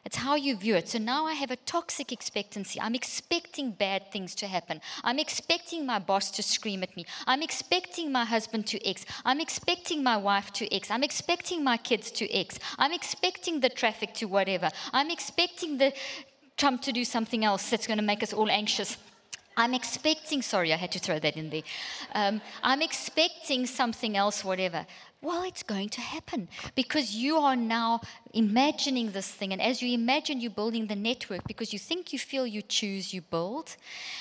It's how you view it. So now I have a toxic expectancy. I'm expecting bad things to happen. I'm expecting my boss to scream at me. I'm expecting my husband to X. I'm expecting my wife to X. I'm expecting my kids to X. I'm expecting the traffic to whatever. I'm expecting the Trump to do something else that's going to make us all anxious. I'm expecting, sorry, I had to throw that in there. I'm expecting something else, whatever. Well, it's going to happen because you are now imagining this thing. And as you imagine, you're building the network because you think, you feel, you choose, you build.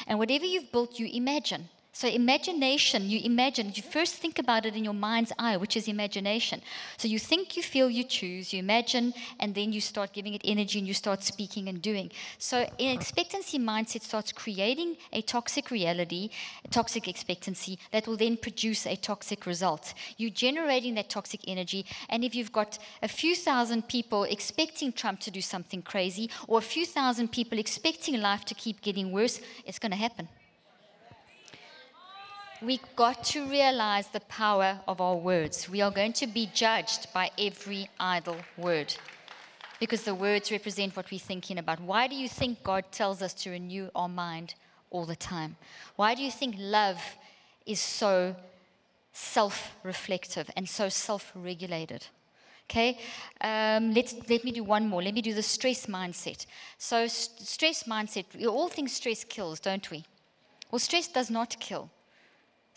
And whatever you've built, you imagine. So imagination, you imagine. You first think about it in your mind's eye, which is imagination. So you think, you feel, you choose, you imagine, and then you start giving it energy and you start speaking and doing. So an expectancy mindset starts creating a toxic reality, a toxic expectancy that will then produce a toxic result. You're generating that toxic energy, and if you've got a few thousand people expecting Trump to do something crazy, or a few thousand people expecting life to keep getting worse, it's going to happen. We've got to realize the power of our words. We are going to be judged by every idle word because the words represent what we're thinking about. Why do you think God tells us to renew our mind all the time? Why do you think love is so self-reflective and so self-regulated? Okay, let me do one more. Let me do the stress mindset. So stress mindset, we all think stress kills, don't we? Well, stress does not kill.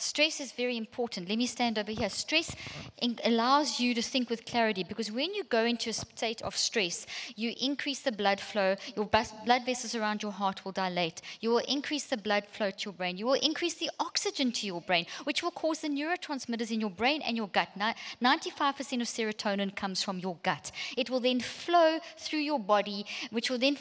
Stress is very important. Let me stand over here. Stress allows you to think with clarity, because when you go into a state of stress, you increase the blood flow. Your blood vessels around your heart will dilate. You will increase the blood flow to your brain. You will increase the oxygen to your brain, which will cause the neurotransmitters in your brain and your gut. 95% of serotonin comes from your gut. It will then flow through your body, which will then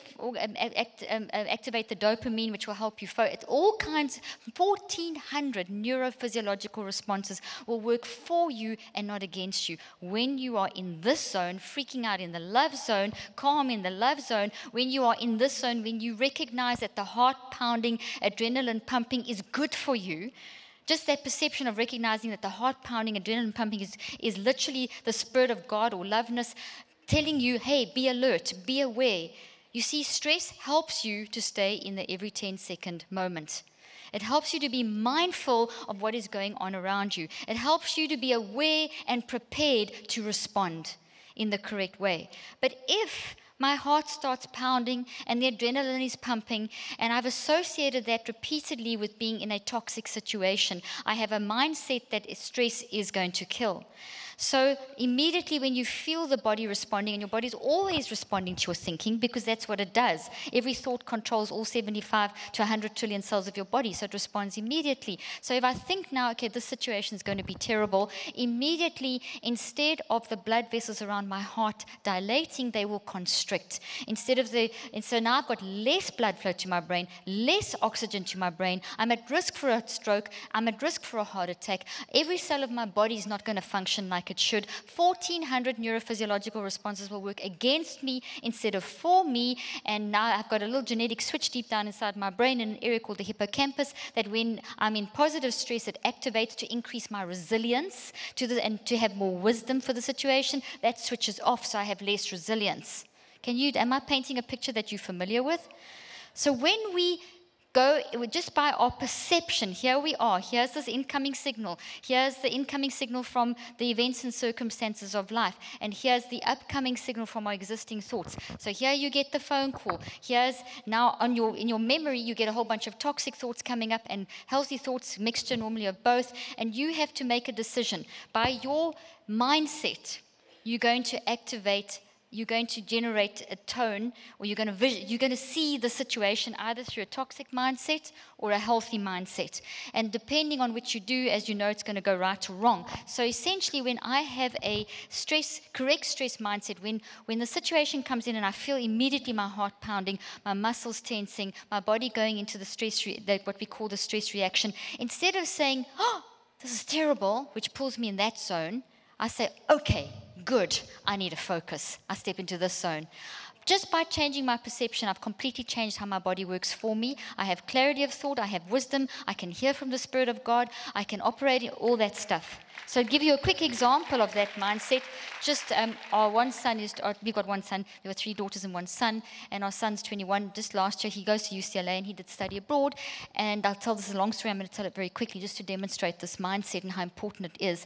activate the dopamine, which will help you. It's all kinds, 1,400 neurophysiological responses will work for you and not against you. When you are in this zone, freaking out in the love zone, calm in the love zone, when you are in this zone, when you recognize that the heart pounding, adrenaline pumping is good for you, just that perception of recognizing that the heart pounding, adrenaline pumping is literally the Spirit of God or loveness telling you, hey, be alert, be aware. You see, stress helps you to stay in the every 10-second moment. It helps you to be mindful of what is going on around you. It helps you to be aware and prepared to respond in the correct way. But if my heart starts pounding and the adrenaline is pumping, and I've associated that repeatedly with being in a toxic situation, I have a mindset that stress is going to kill. So immediately when you feel the body responding, and your body's always responding to your thinking, because that's what it does. Every thought controls all 75 to 100 trillion cells of your body, so it responds immediately. So if I think now, okay, this situation is going to be terrible, immediately, instead of the blood vessels around my heart dilating, they will constrict. And so now I've got less blood flow to my brain, less oxygen to my brain. I'm at risk for a stroke. I'm at risk for a heart attack. Every cell of my body is not going to function like it should. 1,400 neurophysiological responses will work against me instead of for me. And now I've got a little genetic switch deep down inside my brain in an area called the hippocampus that when I'm in positive stress, it activates to increase my resilience and to have more wisdom for the situation. That switches off, so I have less resilience. Am I painting a picture that you're familiar with? So when we go, just by our perception, here we are, here's this incoming signal, here's the incoming signal from the events and circumstances of life, and here's the upcoming signal from our existing thoughts. So here you get the phone call, here's now in your memory you get a whole bunch of toxic thoughts coming up and healthy thoughts, mixture normally of both, and you have to make a decision. By your mindset, you're going to generate a tone, or you're going to see the situation either through a toxic mindset or a healthy mindset. And depending on which you do, as you know, it's going to go right or wrong. So essentially, when I have a correct stress mindset, when the situation comes in and I feel immediately my heart pounding, my muscles tensing, my body going into the what we call the stress reaction, instead of saying, oh, this is terrible, which pulls me in that zone, I say, okay, good, I need to focus. I step into this zone. Just by changing my perception, I've completely changed how my body works for me. I have clarity of thought, I have wisdom, I can hear from the Spirit of God, I can operate in all that stuff. So I'll give you a quick example of that mindset. Just our one son we got one son, there were 3 daughters and 1 son, and our son's 21. Just last year, he goes to UCLA and he did study abroad. And I'll tell this a long story, I'm going to tell it very quickly just to demonstrate this mindset and how important it is.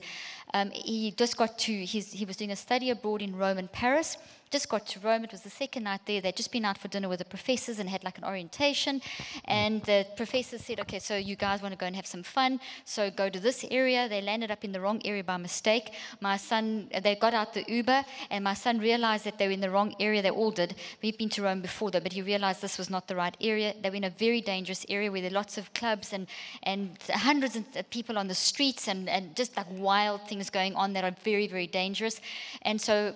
He was doing a study abroad in Rome and Paris. Just got to Rome. It was the second night there. They'd just been out for dinner with the professors and had like an orientation. And the professor said, okay, so you guys want to go and have some fun, so go to this area. They landed up in the wrong area by mistake. They got out the Uber, and my son realized that they were in the wrong area. They all did. We'd been to Rome before, though, but he realized this was not the right area. They were in a very dangerous area where there are lots of clubs and hundreds of people on the streets and just like wild things going on that are very, very dangerous. And so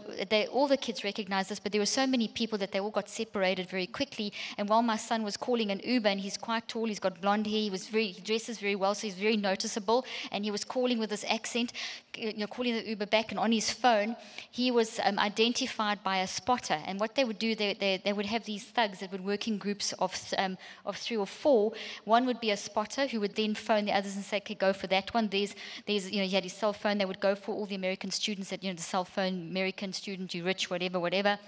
all the kids recognized this, but there were so many people that they all got separated very quickly. And while my son was calling an Uber, and he's quite tall, he's got blonde hair, he dresses very well, so he's very noticeable, and he was calling with this accent, calling the Uber back, and on his phone, he was identified by a spotter. And what they would do, they would have these thugs that would work in groups of 3 or 4. One would be a spotter who would then phone the others and say, okay, go for that one. He had his cell phone. They would go for all the American students that, the cell phone, American student, you rich, whatever.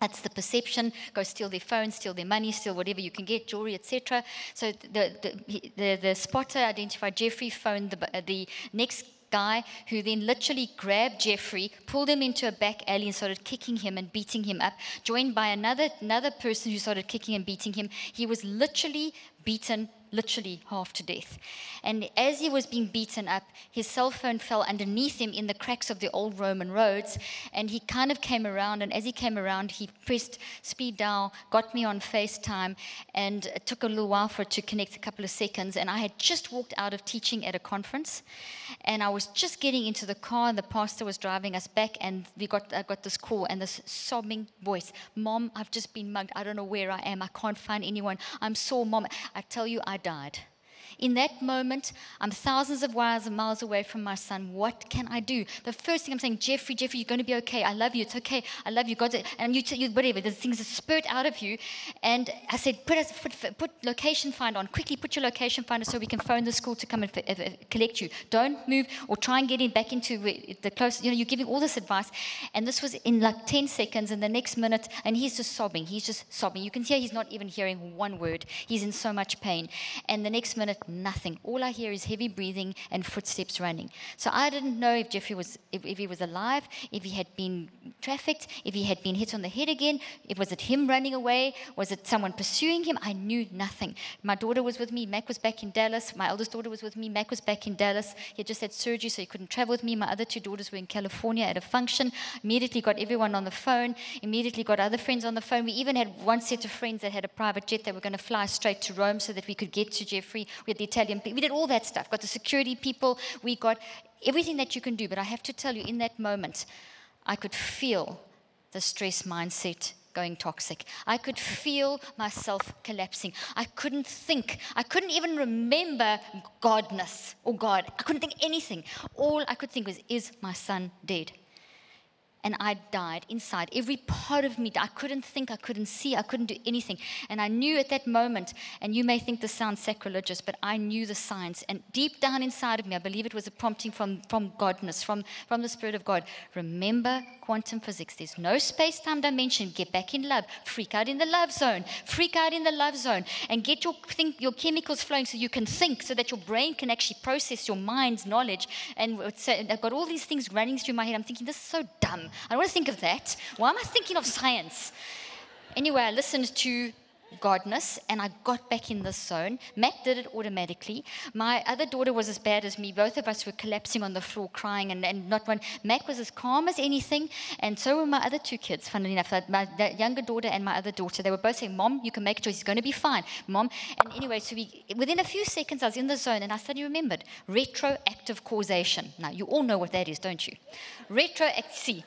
That's the perception. Go steal their phones, steal their money, steal whatever you can get, jewelry, etc. So the spotter identified Jeffrey, phoned the next guy, who then literally grabbed Jeffrey, pulled him into a back alley and started kicking him and beating him up, joined by another person who started kicking and beating him. He was literally beaten half to death. And as he was being beaten up, his cell phone fell underneath him in the cracks of the old Roman roads, and he kind of came around, and as he came around, he pressed speed dial, got me on FaceTime, and it took a little while for it to connect, a couple of seconds, and I had just walked out of teaching at a conference, and I was just getting into the car, and the pastor was driving us back, and I got this call, and this sobbing voice, "Mom, I've just been mugged. I don't know where I am. I can't find anyone. I'm sore, Mom." I tell you, I died. In that moment, I'm thousands of miles away from my son. What can I do? The first thing I'm saying, Jeffrey, you're going to be okay. I love you. It's okay. I love you. God, and you whatever. The things that spurt out of you. And I said, put location finder on. Quickly put your location finder so we can phone the school to come and collect you. Don't move or try and get back into the close. You're giving all this advice. And this was in like 10 seconds. And the next minute, and he's just sobbing. He's just sobbing. You can hear he's not even hearing one word. He's in so much pain. And the next minute, nothing. All I hear is heavy breathing and footsteps running. So I didn't know if Jeffrey was, if he was alive, if he had been trafficked, if he had been hit on the head again, was it him running away, was it someone pursuing him? I knew nothing. My daughter was with me, Mac was back in Dallas, my eldest daughter was with me, Mac was back in Dallas. He had just had surgery, so he couldn't travel with me. My other two daughters were in California at a function. Immediately got everyone on the phone, immediately got other friends on the phone. We even had one set of friends that had a private jet that were going to fly straight to Rome so that we could get to Jeffrey. We had the Italian, we did all that stuff, got the security people, we got everything that you can do. But I have to tell you, in that moment, I could feel the stress mindset going toxic. I could feel myself collapsing. I couldn't think. I couldn't even remember godness or God. I couldn't think anything. All I could think was, is my son dead? And I died inside. Every part of me, I couldn't think, I couldn't see, I couldn't do anything. And I knew at that moment, and you may think this sounds sacrilegious, but I knew the signs. And deep down inside of me, I believe it was a prompting from godness, from the Spirit of God. Remember quantum physics. There's no space-time dimension. Get back in love. Freak out in the love zone. Freak out in the love zone. And get your chemicals flowing so you can think, so that your brain can actually process your mind's knowledge. And I've got all these things running through my head. I'm thinking, this is so dumb. I don't want to think of that. Why am I thinking of science? Anyway, I listened to godness, and I got back in this zone. Mac did it automatically. My other daughter was as bad as me. Both of us were collapsing on the floor, crying, and not one. Mac was as calm as anything, and so were my other two kids, funnily enough. My younger daughter and my other daughter, they were both saying, "Mom, you can make a choice. He's going to be fine, Mom." And anyway, so within a few seconds, I was in the zone, and I suddenly remembered retroactive causation. Now, you all know what that is, don't you? Retroactive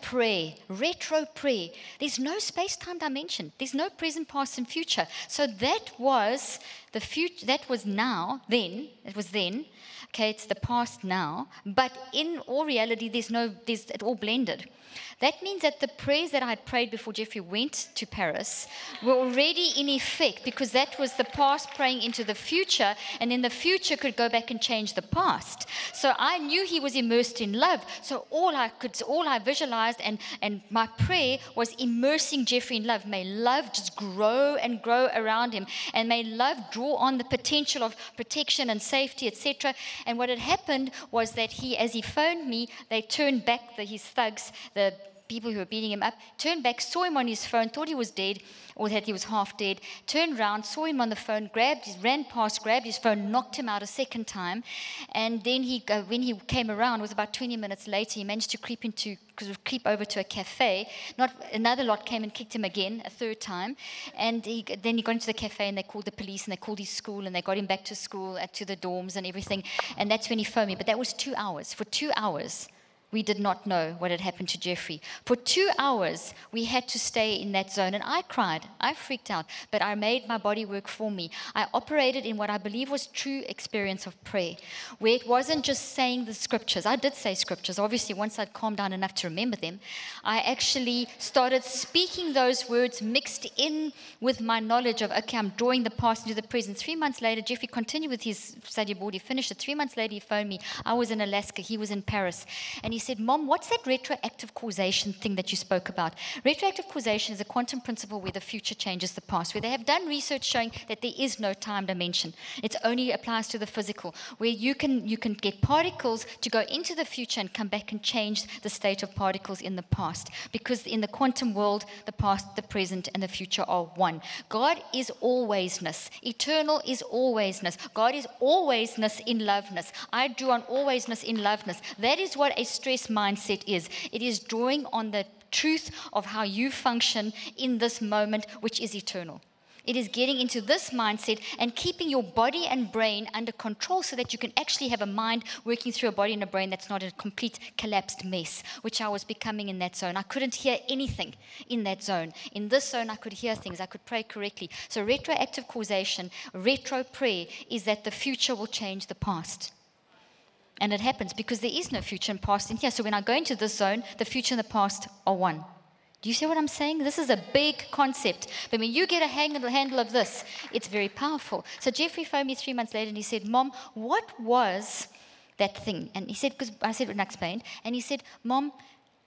prayer. Retro prayer. There's no space-time dimension. There's no present, past, and future. So that was the future. That was now. Then it was then. Okay, it's the past now. But in all reality, it all blended. That means that the prayers that I had prayed before Jeffrey went to Paris were already in effect, because that was the past praying into the future, and then the future could go back and change the past. So I knew he was immersed in love. So all I visualized and my prayer was immersing Jeffrey in love. May love just grow and grow around him, and may love draw on the potential of protection and safety, etc. And what had happened was that as he phoned me, they turned back his thugs, the people who were beating him up, turned back, saw him on his phone, thought he was dead, or that he was half dead, turned around, saw him on the phone, ran past, grabbed his phone, knocked him out a second time, and then when he came around, it was about 20 minutes later, he managed to creep over to a cafe. Another lot came and kicked him again, a third time, and then he got into the cafe, and they called the police, and they called his school, and they got him back to school, to the dorms and everything, and that's when he phoned me. But that was 2 hours. For 2 hours, we did not know what had happened to Jeffrey. For 2 hours, we had to stay in that zone. And I cried. I freaked out. But I made my body work for me. I operated in what I believe was true experience of prayer, where it wasn't just saying the scriptures. I did say scriptures. Obviously, once I'd calmed down enough to remember them, I actually started speaking those words mixed in with my knowledge of, okay, I'm drawing the past into the present. 3 months later, Jeffrey continued with his study abroad. He finished it. 3 months later, he phoned me. I was in Alaska. He was in Paris. And he said, Mom, what's that retroactive causation thing that you spoke about? Retroactive causation is a quantum principle where the future changes the past, where they have done research showing that there is no time dimension. It only applies to the physical, where you can get particles to go into the future and come back and change the state of particles in the past. Because in the quantum world, the past, the present, and the future are one. God is alwaysness. Eternal is alwaysness. God is alwaysness in loveness. I drew on alwaysness in loveness. That is what a stress mindset is. It is drawing on the truth of how you function in this moment, which is eternal. It is getting into this mindset and keeping your body and brain under control so that you can actually have a mind working through a body and a brain that's not a complete collapsed mess, which I was becoming in that zone. I couldn't hear anything in that zone. In this zone, I could hear things. I could pray correctly. So retroactive causation, retro prayer, is that the future will change the past. And it happens because there is no future and past in here. So when I go into this zone, the future and the past are one. Do you see what I'm saying? This is a big concept. But when you get a handle of this, it's very powerful. So Jeffrey phoned me 3 months later and he said, Mom, what was that thing? And he said, because I said, and I explained, and he said, Mom,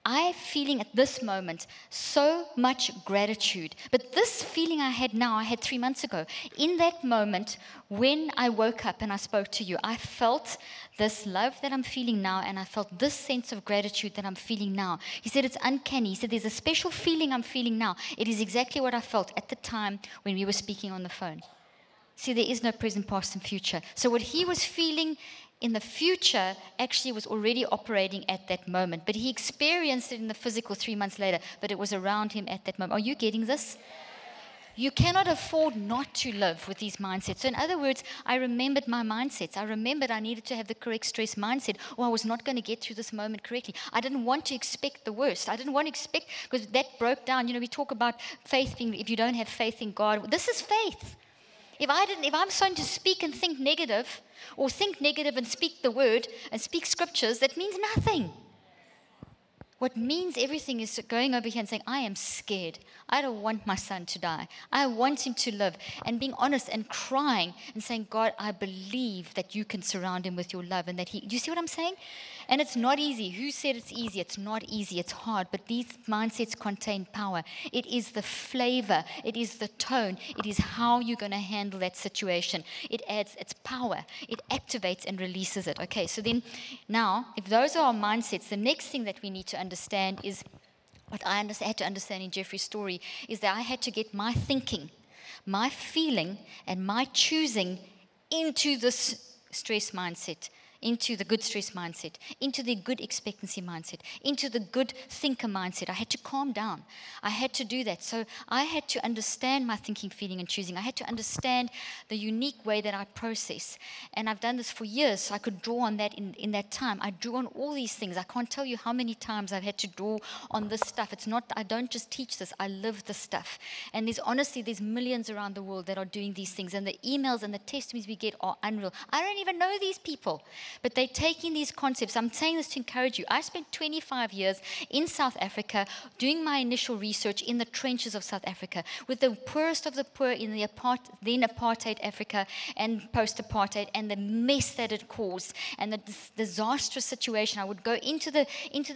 I'm feeling at this moment so much gratitude. But this feeling I had now, I had 3 months ago. In that moment, when I woke up and I spoke to you, I felt this love that I'm feeling now, and I felt this sense of gratitude that I'm feeling now. He said it's uncanny. He said there's a special feeling I'm feeling now. It is exactly what I felt at the time when we were speaking on the phone. See, there is no present, past, and future. So what he was feeling in the future actually was already operating at that moment. But he experienced it in the physical 3 months later, but it was around him at that moment. Are you getting this? You cannot afford not to live with these mindsets. So in other words, I remembered my mindsets. I remembered I needed to have the correct stress mindset, or I was not going to get through this moment correctly. I didn't want to expect the worst. I didn't want to expect, because that broke down. You know, we talk about faith being, if you don't have faith in God, this is faith. If I'm starting to speak and think negative, or think negative and speak the word and speak scriptures, that means nothing. What means everything is going over here and saying, I am scared. I don't want my son to die. I want him to live. And being honest and crying and saying, God, I believe that you can surround him with your love. And that do you see what I'm saying? And it's not easy. Who said it's easy? It's not easy. It's hard. But these mindsets contain power. It is the flavor. It is the tone. It is how you're going to handle that situation. It adds its power. It activates and releases it. Okay, so then now, if those are our mindsets, the next thing that we need to understand is, what I had to understand in Jeffrey's story, is that I had to get my thinking, my feeling, and my choosing into this stress mindset, into the good stress mindset, into the good expectancy mindset, into the good thinker mindset. I had to calm down. I had to do that. So I had to understand my thinking, feeling, and choosing. I had to understand the unique way that I process. And I've done this for years, so I could draw on that in that time. I drew on all these things. I can't tell you how many times I've had to draw on this stuff. It's not, I don't just teach this, I live this stuff. And there's millions around the world that are doing these things. And the emails and the testimonies we get are unreal. I don't even know these people. But they're taking these concepts. I'm saying this to encourage you. I spent 25 years in South Africa doing my initial research in the trenches of South Africa with the poorest of the poor in the then apartheid Africa and post-apartheid, and the mess that it caused and the disastrous situation. I would go into the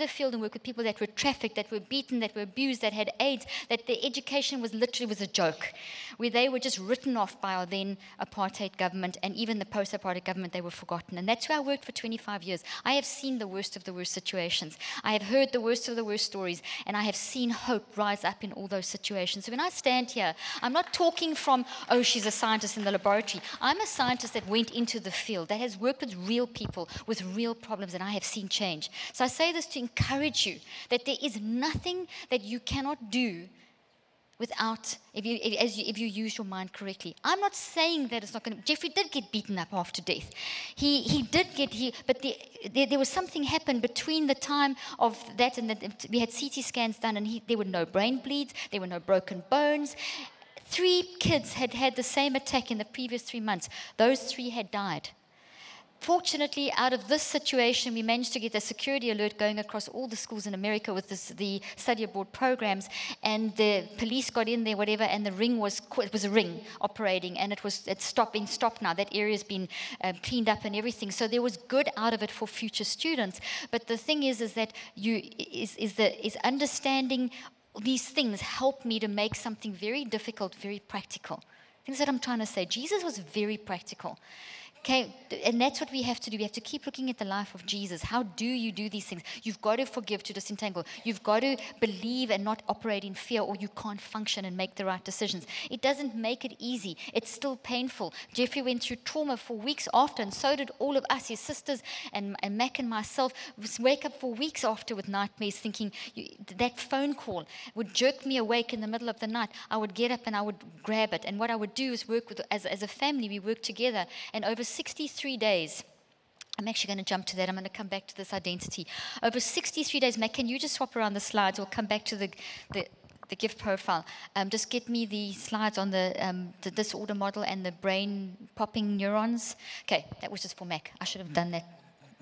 field and work with people that were trafficked, that were beaten, that were abused, that had AIDS, that their education was literally a joke, where they were just written off by our then apartheid government, and even the post-apartheid government, they were forgotten. And that's where I worked for 25 years. I have seen the worst of the worst situations. I have heard the worst of the worst stories, and I have seen hope rise up in all those situations. So when I stand here, I'm not talking from, oh, she's a scientist in the laboratory. I'm a scientist that went into the field, that has worked with real people, with real problems, and I have seen change. So I say this to encourage you that there is nothing that you cannot do without, if you use your mind correctly. I'm not saying that it's not going to. Jeffrey did get beaten up after death. But there was something happened between the time of that and that. We had CT scans done, and there were no brain bleeds, there were no broken bones. 3 kids had had the same attack in the previous 3 months. Those 3 had died. Fortunately, out of this situation, we managed to get a security alert going across all the schools in America with the study abroad programs, and the police got in there, whatever, and the ring it was a ring operating, and it's stopped now. That area's been cleaned up and everything. So there was good out of it for future students. But the thing is that understanding these things helped me to make something very difficult very practical. Things that I'm trying to say. Jesus was very practical. Okay, and that's what we have to do. We have to keep looking at the life of Jesus. How do you do these things? You've got to forgive to disentangle. You've got to believe and not operate in fear, or you can't function and make the right decisions. It doesn't make it easy. It's still painful. Jeffrey went through trauma for weeks after, and so did all of us, his sisters, and Mac and myself. Wake up for weeks after with nightmares, thinking that phone call would jerk me awake in the middle of the night. I would get up and I would grab it. And what I would do is work with, as a family, we worked together, and over 63 days, I'm actually going to jump to that. I'm going to come back to this identity. Over 63 days, Matt, can you just swap around the slides? We'll come back to the gift profile. Just get me the slides on the disorder model and the brain popping neurons. Okay, that was just for Mac. I should have done that.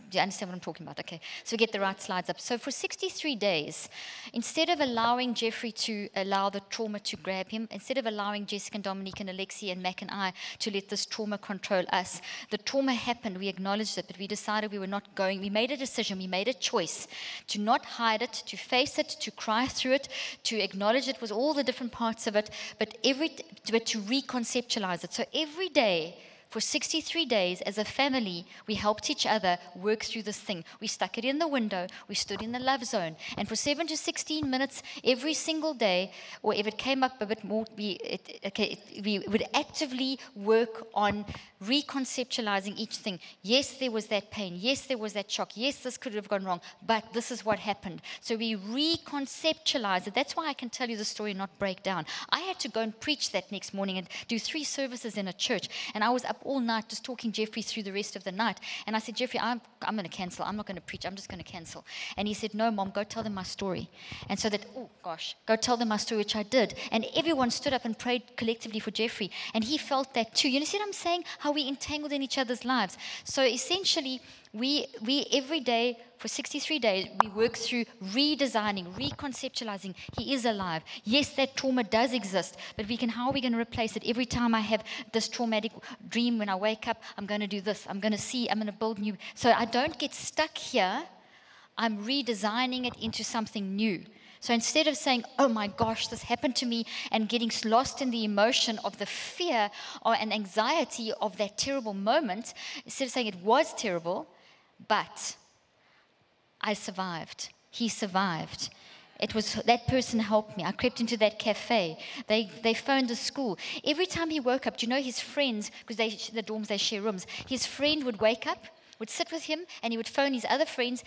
Do you understand what I'm talking about? Okay, so get the right slides up. So for 63 days, instead of allowing Jeffrey to allow the trauma to grab him, instead of allowing Jessica and Dominique and Alexi and Mac and I to let this trauma control us, the trauma happened, we acknowledged it, but we decided we were not going. We made a decision, we made a choice to not hide it, to face it, to cry through it, to acknowledge it was all the different parts of it, but to reconceptualize it. So every day, for 63 days, as a family, we helped each other work through this thing. We stuck it in the window. We stood in the love zone. And for 7 to 16 minutes every single day, or if it came up a bit more, we would actively work on reconceptualizing each thing. Yes, there was that pain. Yes, there was that shock. Yes, this could have gone wrong, but this is what happened. So we reconceptualized it. That's why I can tell you the story and not break down. I had to go and preach that next morning and do 3 services in a church, and I was up all night just talking Jeffrey through the rest of the night. And I said, Jeffrey, I'm going to cancel. I'm not going to preach. I'm just going to cancel. And he said, no, Mom, go tell them my story. And so go tell them my story, which I did. And everyone stood up and prayed collectively for Jeffrey. And he felt that too. You see what I'm saying? How we entangled in each other's lives. So essentially, we every day for 63 days, we work through redesigning, reconceptualizing. He is alive. Yes, that trauma does exist, but how are we going to replace it? Every time I have this traumatic dream, when I wake up, I'm going to do this. I'm going to build new. So I don't get stuck here. I'm redesigning it into something new. So instead of saying, oh my gosh, this happened to me, and getting lost in the emotion of the fear and anxiety of that terrible moment, instead of saying it was terrible, but I survived. He survived. It was that person helped me. I crept into that cafe. They phoned the school. Every time he woke up, do you know his friends, because the dorms, they share rooms, his friend would wake up, would sit with him, and he would phone his other friends,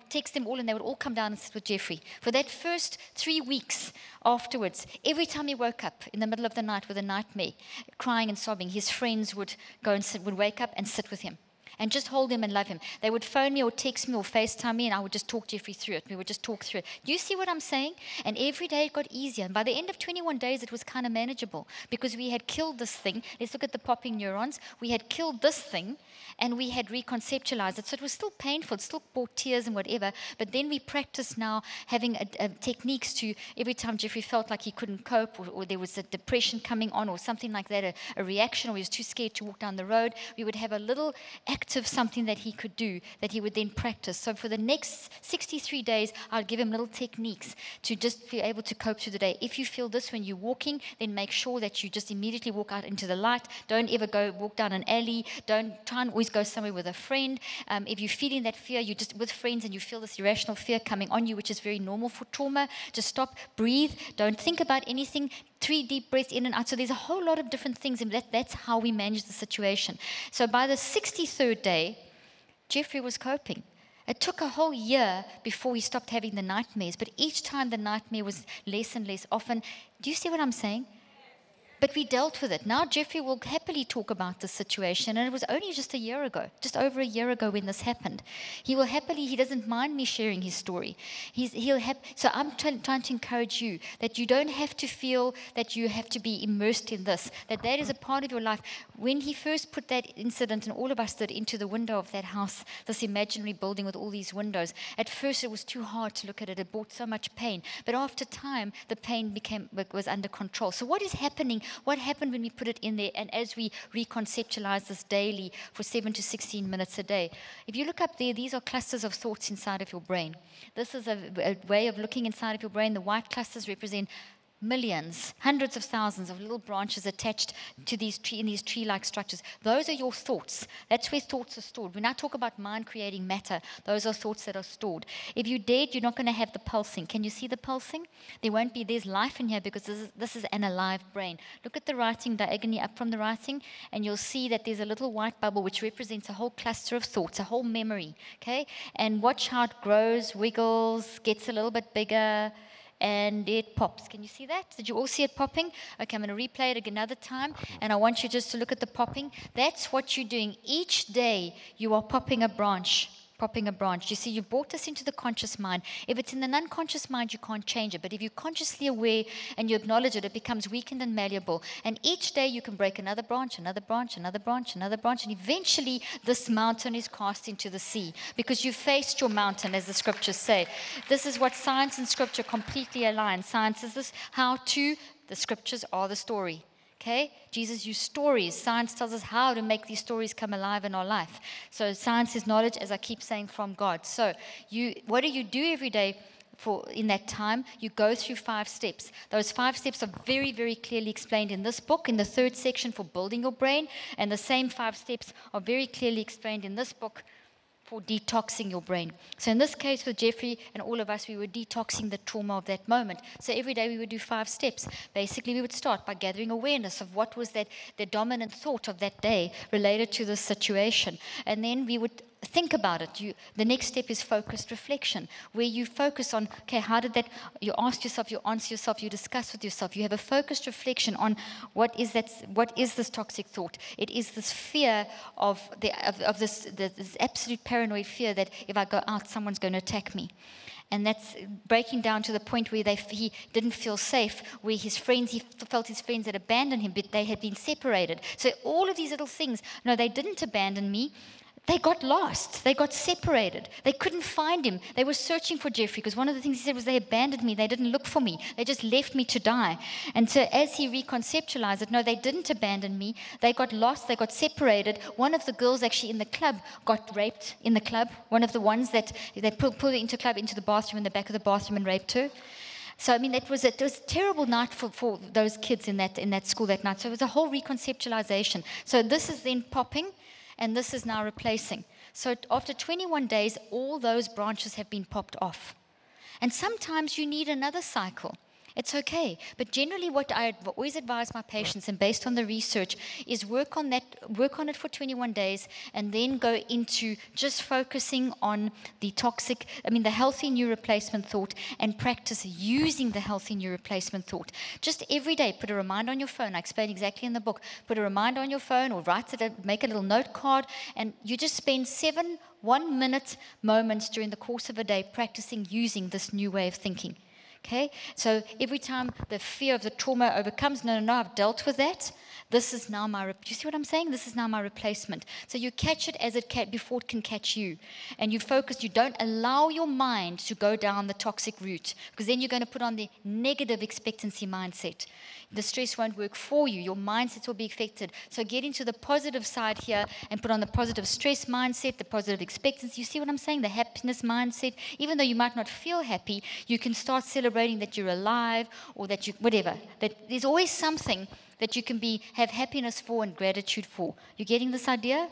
text them all, and they would all come down and sit with Jeffrey. For that first 3 weeks afterwards, every time he woke up in the middle of the night with a nightmare, crying and sobbing, his friends would would wake up and sit with him. And just hold him and love him. They would phone me or text me or FaceTime me, and I would just talk Jeffrey through it. We would just talk through it. Do you see what I'm saying? And every day it got easier. And by the end of 21 days, it was kind of manageable because we had killed this thing. Let's look at the popping neurons. We had killed this thing, and we had reconceptualized it. So it was still painful. It still brought tears and whatever. But then we practiced now having techniques to, every time Jeffrey felt like he couldn't cope, or there was a depression coming on or something like that, a reaction, or he was too scared to walk down the road, we would have a little active something that he could do that he would then practice. So for the next 63 days, I'd give him little techniques to just be able to cope through the day. If you feel this when you're walking, then make sure that you just immediately walk out into the light. Don't ever go walk down an alley. Don't try and always go somewhere with a friend. If you're feeling that fear, you're just with friends and you feel this irrational fear coming on you, which is very normal for trauma, just stop, breathe, don't think about anything. 3 deep breaths in and out. So there's a whole lot of different things, and that's how we manage the situation. So by the 63rd day, Jeffrey was coping. It took a whole year before we stopped having the nightmares, but each time the nightmare was less and less often. Do you see what I'm saying? But we dealt with it. Now Jeffrey will happily talk about this situation, and it was only just a year ago, just over a year ago when this happened. He will happily, he doesn't mind me sharing his story. So I'm trying to encourage you that you don't have to feel that you have to be immersed in this, that is a part of your life. When he first put that incident, and all of us stood into the window of that house, this imaginary building with all these windows, at first it was too hard to look at it. It brought so much pain. But after time, the pain was under control. So what is happening? What happened when we put it in there, and as we reconceptualize this daily for 7 to 16 minutes a day? If you look up there, these are clusters of thoughts inside of your brain. This is a way of looking inside of your brain. The white clusters represent millions, hundreds of thousands of little branches attached to these tree-like structures. Those are your thoughts. That's where thoughts are stored. When I talk about mind creating matter, those are thoughts that are stored. If you're dead, you're not going to have the pulsing. Can you see the pulsing? There's life in here because this is an alive brain. Look at the writing diagonally up from the writing, and you'll see that there's a little white bubble which represents a whole cluster of thoughts, a whole memory. Okay? And watch how it grows, wiggles, gets a little bit bigger, and it pops. Can you see that? Did you all see it popping? Okay, I'm going to replay it another time, and I want you just to look at the popping. That's what you're doing. Each day, you are popping a branch. You see, you brought this into the conscious mind. If it's in the unconscious mind, you can't change it. But if you're consciously aware and you acknowledge it, it becomes weakened and malleable. And each day you can break another branch, another branch, another branch, another branch. And eventually this mountain is cast into the sea because you faced your mountain, as the scriptures say. This is what science and scripture completely align. Science is this how to, the scriptures are the story. Okay? Jesus used stories. Science tells us how to make these stories come alive in our life. So science is knowledge, as I keep saying, from God. So what do you do every day in that time? You go through 5 steps. Those 5 steps are very, very clearly explained in this book, in the 3rd section for building your brain. And the same 5 steps are very clearly explained in this book for detoxing your brain. So in this case with Jeffrey and all of us, we were detoxing the trauma of that moment. So every day we would do 5 steps. Basically, we would start by gathering awareness of what was the dominant thought of that day related to this situation. And then we would think about it. The next step is focused reflection, where you focus on, okay, how did that, you ask yourself, you answer yourself, you discuss with yourself. You have a focused reflection on what is this toxic thought. It is this fear of this absolute paranoid fear that if I go out, someone's going to attack me. And that's breaking down to the point where he didn't feel safe, where he felt his friends had abandoned him, but they had been separated. So all of these little things, no, they didn't abandon me. They got lost. They got separated. They couldn't find him. They were searching for Jeffrey because one of the things he said was they abandoned me. They didn't look for me. They just left me to die. And so as he reconceptualized it, no, they didn't abandon me. They got lost. They got separated. One of the girls actually in the club got raped in the club. One of the ones that they pulled into the bathroom, in the back of the bathroom, and raped her. So, I mean, it was a terrible night for those kids in that school that night. So it was a whole reconceptualization. So this is then popping, and this is now replacing. So after 21 days, all those branches have been popped off. And sometimes you need another cycle. It's okay. But generally what I always advise my patients, and based on the research, is work on it for 21 days and then go into just focusing on the healthy new replacement thought, and practice using the healthy new replacement thought. Just every day, put a reminder on your phone. I explain exactly in the book. Put a reminder on your phone or make a little note card, and you just spend 7 1-minute moments during the course of a day practicing using this new way of thinking. Okay, so every time the fear of the trauma overcomes, no, I've dealt with that. This is now do you see what I'm saying? This is now my replacement. So you catch it as before it can catch you. And you focus, you don't allow your mind to go down the toxic route, because then you're going to put on the negative expectancy mindset. The stress won't work for you. Your mindsets will be affected. So get into the positive side here and put on the positive stress mindset, the positive expectancy. You see what I'm saying? The happiness mindset. Even though you might not feel happy, you can start celebrating that you're alive, or that whatever. That there's always something that you can have happiness for and gratitude for. You getting this idea?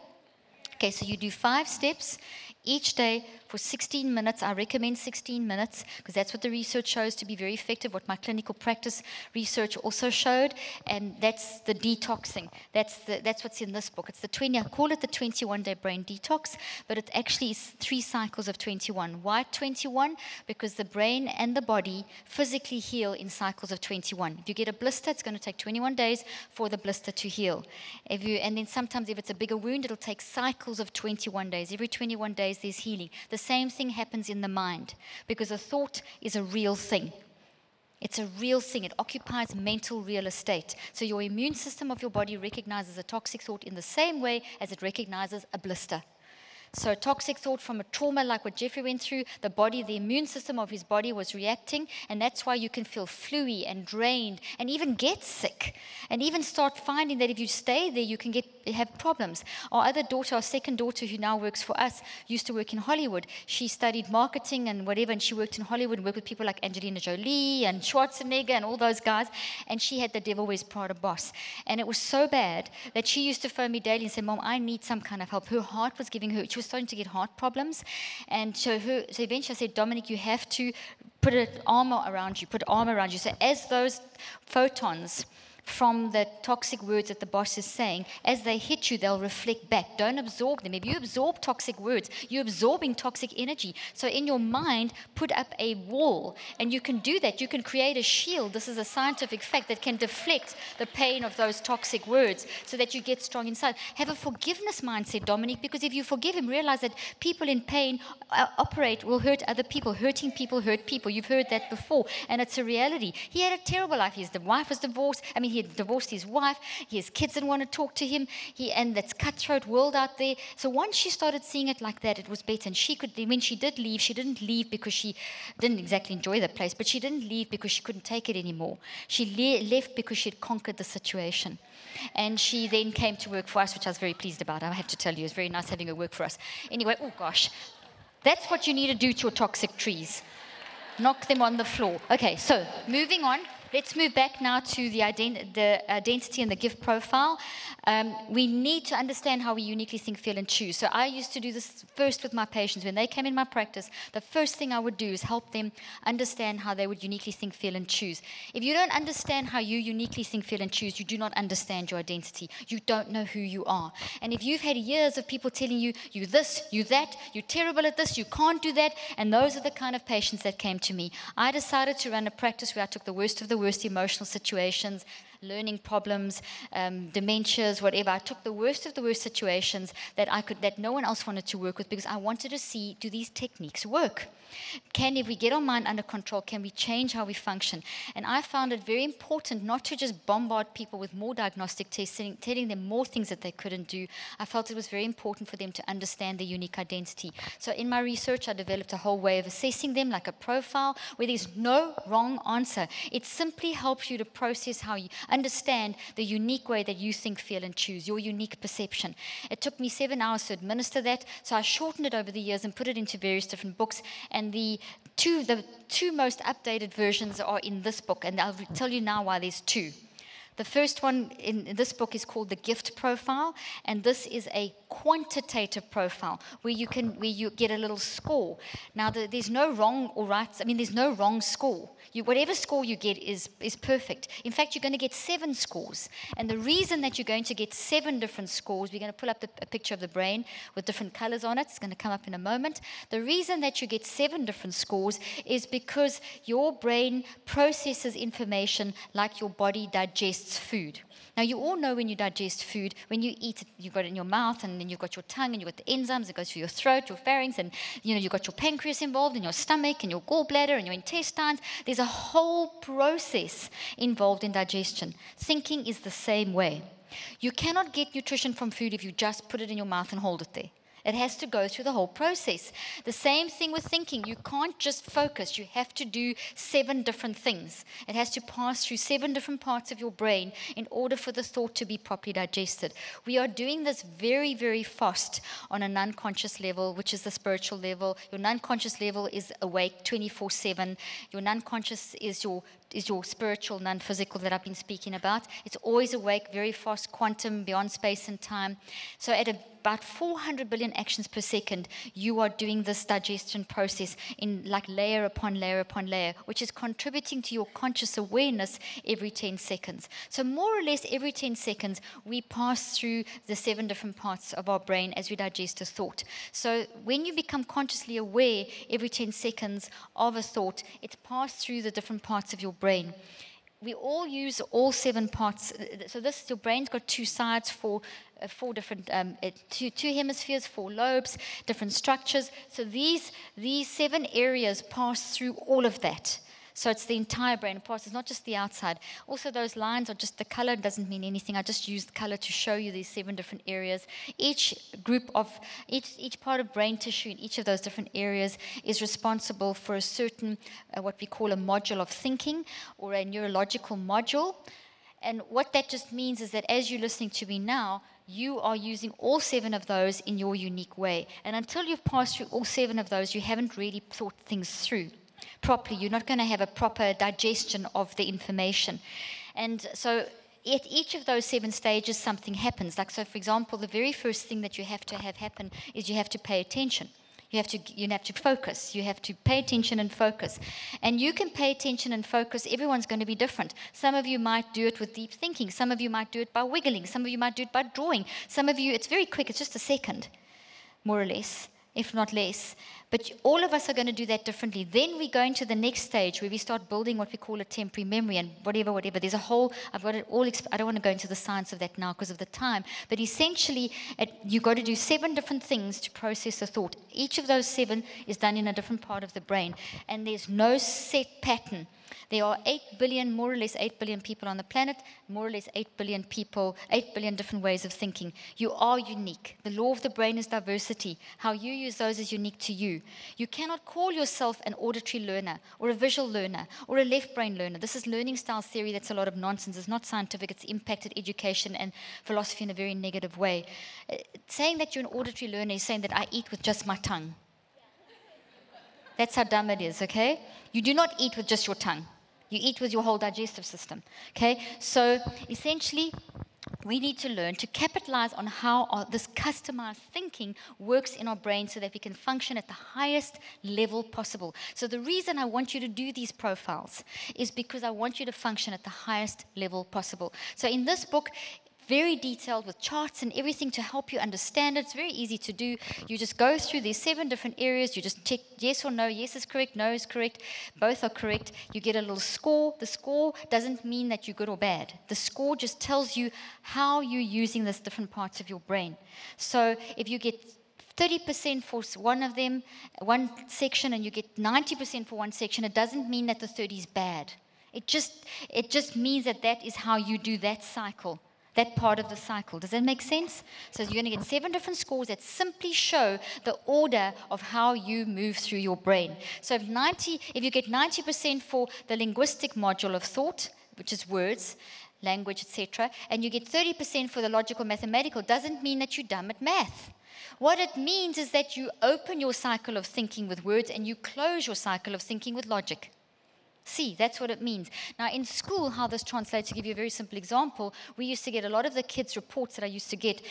Okay, so you do 5 steps each day for 16 minutes. I recommend 16 minutes because that's what the research shows to be very effective, what my clinical practice research also showed, and that's the detoxing. That's what's in this book. It's I call it the 21-day brain detox, but it actually is 3 cycles of 21. Why 21? Because the brain and the body physically heal in cycles of 21. If you get a blister, it's going to take 21 days for the blister to heal. And then sometimes if it's a bigger wound, it'll take cycles of 21 days. Every 21 days there's healing. The same thing happens in the mind because a thought is a real thing. It's a real thing. It occupies mental real estate. So your immune system of your body recognizes a toxic thought in the same way as it recognizes a blister. So toxic thought from a trauma like what Jeffrey went through, the immune system of his body was reacting, and that's why you can feel fluey and drained and even get sick and even start finding that if you stay there, you can have problems. Our second daughter who now works for us, used to work in Hollywood. She studied marketing and whatever, and she worked in Hollywood and worked with people like Angelina Jolie and Schwarzenegger and all those guys, and she had the Devil Wears Prada boss. And it was so bad that she used to phone me daily and say, Mom, I need some kind of help. Her heart was giving her, she was starting to get heart problems, and so eventually I said, Dominic, you have to put armor around you. So as those photons from the toxic words that the boss is saying, as they hit you, they'll reflect back. Don't absorb them. If you absorb toxic words, you're absorbing toxic energy. So in your mind, put up a wall, and you can do that. You can create a shield. This is a scientific fact that can deflect the pain of those toxic words so that you get strong inside. Have a forgiveness mindset, Dominic, because if you forgive him, realize that people in pain will hurt other people. Hurting people hurt people. You've heard that before, and it's a reality. He had a terrible life. The wife was divorced. He had divorced his wife. His kids didn't want to talk to him. And that's cutthroat world out there. So once she started seeing it like that, it was better. And when she did leave, she didn't leave because she didn't exactly enjoy the place, but she didn't leave because she couldn't take it anymore. She left because she had conquered the situation. And she then came to work for us, which I was very pleased about. I have to tell you, it was very nice having her work for us. Anyway, oh gosh, that's what you need to do to your toxic trees. Knock them on the floor. Okay, so moving on. Let's move back now to the identity and the gift profile. We need to understand how we uniquely think, feel, and choose. So I used to do this first with my patients. When they came in my practice, the first thing I would do is help them understand how they would uniquely think, feel, and choose. If you don't understand how you uniquely think, feel, and choose, you do not understand your identity. You don't know who you are. And if you've had years of people telling you, you this, you that, you're terrible at this, you can't do that, and those are the kind of patients that came to me. I decided to run a practice where I took the worst of the worst emotional situations, learning problems, dementias, whatever. I took the worst of the worst situations that no one else wanted to work with because I wanted to see, do these techniques work? If we get our mind under control, can we change how we function? And I found it very important not to just bombard people with more diagnostic testing, telling them more things that they couldn't do. I felt it was very important for them to understand their unique identity. So in my research, I developed a whole way of assessing them, like a profile, where there's no wrong answer. It simply helps you to process how you understand the unique way that you think, feel, and choose, your unique perception. It took me 7 hours to administer that, so I shortened it over the years and put it into various different books. And the two most updated versions are in this book, and I'll tell you now why there's 2. The first one in this book is called the gift profile, and this is a quantitative profile where you get a little score. Now, there's no wrong or right. There's no wrong score. Whatever score you get is perfect. In fact, you're going to get 7 scores. And the reason that you're going to get 7 different scores, we're going to pull up a picture of the brain with different colors on it. It's going to come up in a moment. The reason that you get 7 different scores is because your brain processes information like your body digests food. Now, you all know when you digest food, when you eat it, you've got it in your mouth, and then you've got your tongue, and you've got the enzymes that goes through your throat, your pharynx, and you've got your pancreas involved, and your stomach, and your gallbladder, and your intestines. There's a whole process involved in digestion. Thinking is the same way. You cannot get nutrition from food if you just put it in your mouth and hold it there. It has to go through the whole process. The same thing with thinking. You can't just focus. You have to do 7 different things. It has to pass through 7 different parts of your brain in order for the thought to be properly digested. We are doing this very, very fast on an unconscious level, which is the spiritual level. Your non-conscious level is awake 24/7. Your non-conscious is your spiritual, non-physical that I've been speaking about. It's always awake, very fast, quantum, beyond space and time. So about 400 billion actions per second, you are doing this digestion process in like layer upon layer upon layer, which is contributing to your conscious awareness every 10 seconds. So more or less every 10 seconds, we pass through the 7 different parts of our brain as we digest a thought. So when you become consciously aware every 10 seconds of a thought, it's passed through the different parts of your brain. We all use all 7 parts. So your brain's got 2 sides, 4 different, 2 hemispheres, 4 lobes, different structures. So these 7 areas pass through all of that. So it's the entire brain. It passes not just the outside. Also, those lines are just the color. It doesn't mean anything. I just used color to show you these 7 different areas. Each part of brain tissue in each of those different areas is responsible for a certain, what we call a module of thinking or a neurological module. And what that just means is that as you're listening to me now, you are using all 7 of those in your unique way. And until you've passed through all 7 of those, you haven't really thought things through properly. You're not going to have a proper digestion of the information. And so at each of those 7 stages, something happens. Like, so for example, the very first thing that you have to have happen is you have to pay attention. You have to focus. You have to pay attention and focus. And you can pay attention and focus. Everyone's going to be different. Some of you might do it with deep thinking. Some of you might do it by wiggling. Some of you might do it by drawing. Some of you, it's very quick. It's just a second, more or less, if not less. But all of us are going to do that differently. Then we go into the next stage where we start building what we call a temporary memory and whatever. There's a whole, I've got it all, I don't want to go into the science of that now because of the time. But essentially, you've got to do 7 different things to process a thought. Each of those 7 is done in a different part of the brain. And there's no set pattern. There are 8 billion, more or less 8 billion people on the planet, more or less 8 billion people, 8 billion different ways of thinking. You are unique. The law of the brain is diversity. How you use those is unique to you. You cannot call yourself an auditory learner or a visual learner or a left brain learner. This is learning styles theory. That's a lot of nonsense. It's not scientific. It's impacted education and philosophy in a very negative way. Saying that you're an auditory learner is saying that I eat with just my tongue. That's how dumb it is, okay? You do not eat with just your tongue. You eat with your whole digestive system, okay? So essentially, we need to learn to capitalize on how this customized thinking works in our brain so that we can function at the highest level possible. So the reason I want you to do these profiles is because I want you to function at the highest level possible. So in this book, very detailed with charts and everything to help you understand it. It's very easy to do. You just go through these 7 different areas. You just check yes or no. Yes is correct, no is correct. Both are correct. You get a little score. The score doesn't mean that you're good or bad. The score just tells you how you're using these different parts of your brain. So if you get 30% for one of them, one section, and you get 90% for one section, it doesn't mean that the 30 is bad. It just means that that is how you do that cycle. That part of the cycle. Does that make sense? So you're going to get 7 different scores that simply show the order of how you move through your brain. So if you get 90% for the linguistic module of thought, which is words, language, etc., and you get 30% for the logical mathematical, doesn't mean that you're dumb at math. What it means is that you open your cycle of thinking with words and you close your cycle of thinking with logic. See, that's what it means. Now, in school, how this translates, to give you a very simple example, we used to get a lot of the kids' reports that I used to get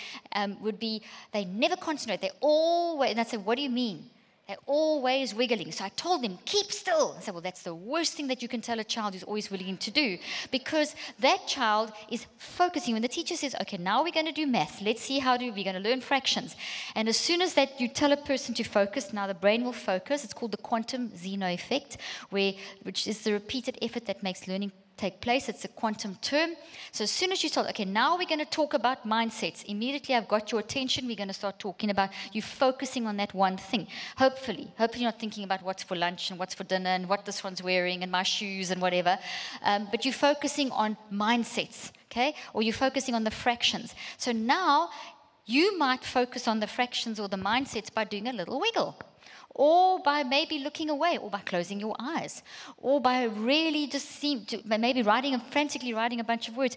would be, they never concentrate. They always, and I said, what do you mean? They're always wiggling. So I told them, keep still. I said, well, that's the worst thing that you can tell a child who's always wiggling to do, because that child is focusing. When the teacher says, okay, now we're going to do math. Let's see we're going to learn fractions. And as soon as that you tell a person to focus, now the brain will focus. It's called the quantum Zeno effect, which is the repeated effort that makes learning take place. It's a quantum term. So as soon as you start, okay, now we're going to talk about mindsets. Immediately I've got your attention. We're going to start talking about you focusing on that one thing. Hopefully you're not thinking about what's for lunch and what's for dinner and what this one's wearing and my shoes and whatever. But you're focusing on mindsets, okay? Or you're focusing on the fractions. So now you might focus on the fractions or the mindsets by doing a little wiggle, or by maybe looking away, or by closing your eyes, or by really just maybe frantically writing a bunch of words.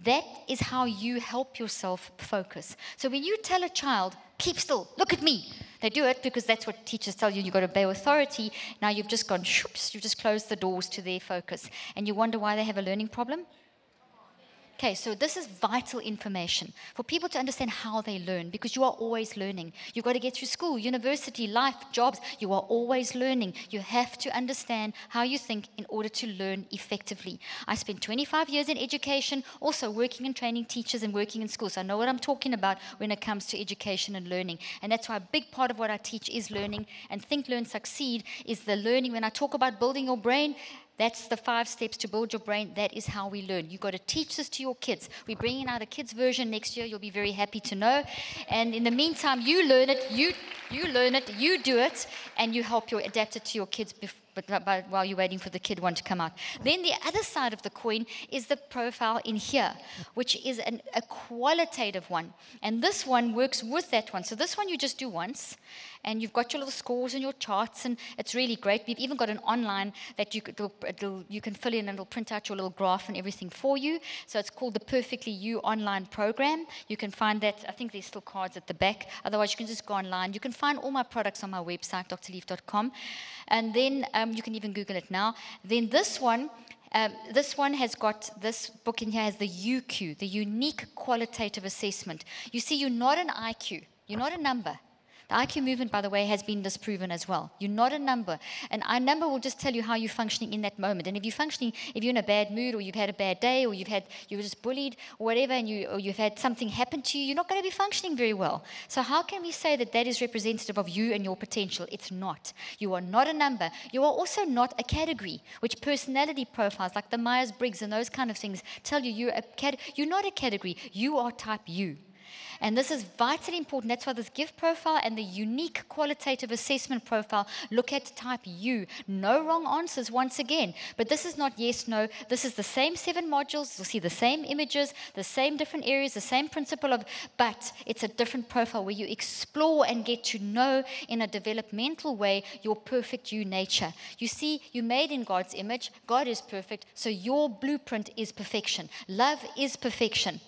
That is how you help yourself focus. So when you tell a child, keep still, look at me, they do it because that's what teachers tell you. You've got to obey authority. Now you've just gone, you've just closed the doors to their focus. And you wonder why they have a learning problem? Okay, so this is vital information for people to understand how they learn, because you are always learning. You've got to get through school, university, life, jobs. You are always learning. You have to understand how you think in order to learn effectively. I spent 25 years in education, also working and training teachers and working in schools. So I know what I'm talking about when it comes to education and learning. And that's why a big part of what I teach is learning. And Think, Learn, Succeed is the learning. When I talk about building your brain, that's the 5 steps to build your brain. That is how we learn. You've got to teach this to your kids. We're bringing out a kids version next year. You'll be very happy to know. And in the meantime, you learn it, you learn it, you do it, and you help adapt it to your kids while you're waiting for the kid one to come out. Then the other side of the coin is the profile in here, which is a qualitative one. And this one works with that one. So this one you just do once, and you've got your little scores and your charts, and it's really great. We've even got an online that you can fill in, and it'll print out your little graph and everything for you. So it's called the Perfectly You online program. You can find that. I think there's still cards at the back. Otherwise, you can just go online. You can find all my products on my website, drleaf.com. And then you can even Google it now. Then this one has got, this book in here has the UQ, the Unique Qualitative Assessment. You see, you're not an IQ. You're not a number. The IQ movement, by the way, has been disproven as well. You're not a number. And our number will just tell you how you're functioning in that moment. And if you're in a bad mood, or you've had a bad day, or you were just bullied, or whatever, and you've had something happen to you, you're not going to be functioning very well. So how can we say that is representative of you and your potential? It's not. You are not a number. You are also not a category, which personality profiles like the Myers-Briggs and those kind of things tell you you're not a category. You are type U. And this is vitally important. That's why this gift profile and the unique qualitative assessment profile look at type U. No wrong answers once again. But this is not yes, no. This is the same 7 modules. You'll see the same images, the same different areas, the same principle but it's a different profile where you explore and get to know in a developmental way your perfect you nature. You see, you're made in God's image. God is perfect. So your blueprint is perfection. Love is perfection.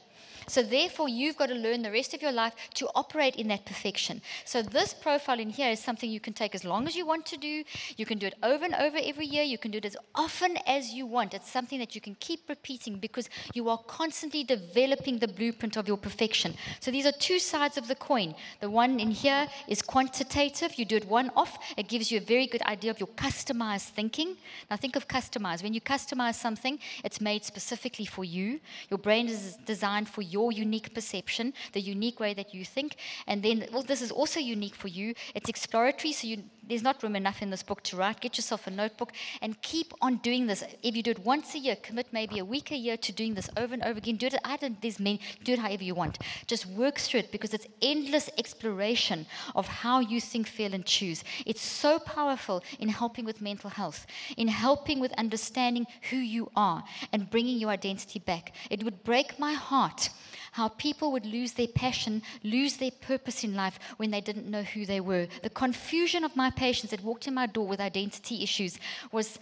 So therefore, you've got to learn the rest of your life to operate in that perfection. So this profile in here is something you can take as long as you want to do. You can do it over and over every year. You can do it as often as you want. It's something that you can keep repeating because you are constantly developing the blueprint of your perfection. So these are 2 sides of the coin. The one in here is quantitative. You do it one off. It gives you a very good idea of your customized thinking. Now think of customize. When you customize something, it's made specifically for you. Your brain is designed for your unique perception, the unique way that you think. And then, well, this is also unique for you. It's exploratory, so there's not room enough in this book to write. Get yourself a notebook and keep on doing this. If you do it once a year, commit maybe a week a year to doing this over and over again. Do it however you want. Just work through it because it's endless exploration of how you think, feel, and choose. It's so powerful in helping with mental health, in helping with understanding who you are and bringing your identity back. It would break my heart how people would lose their passion, lose their purpose in life when they didn't know who they were. The confusion of my patients that walked in my door with identity issues was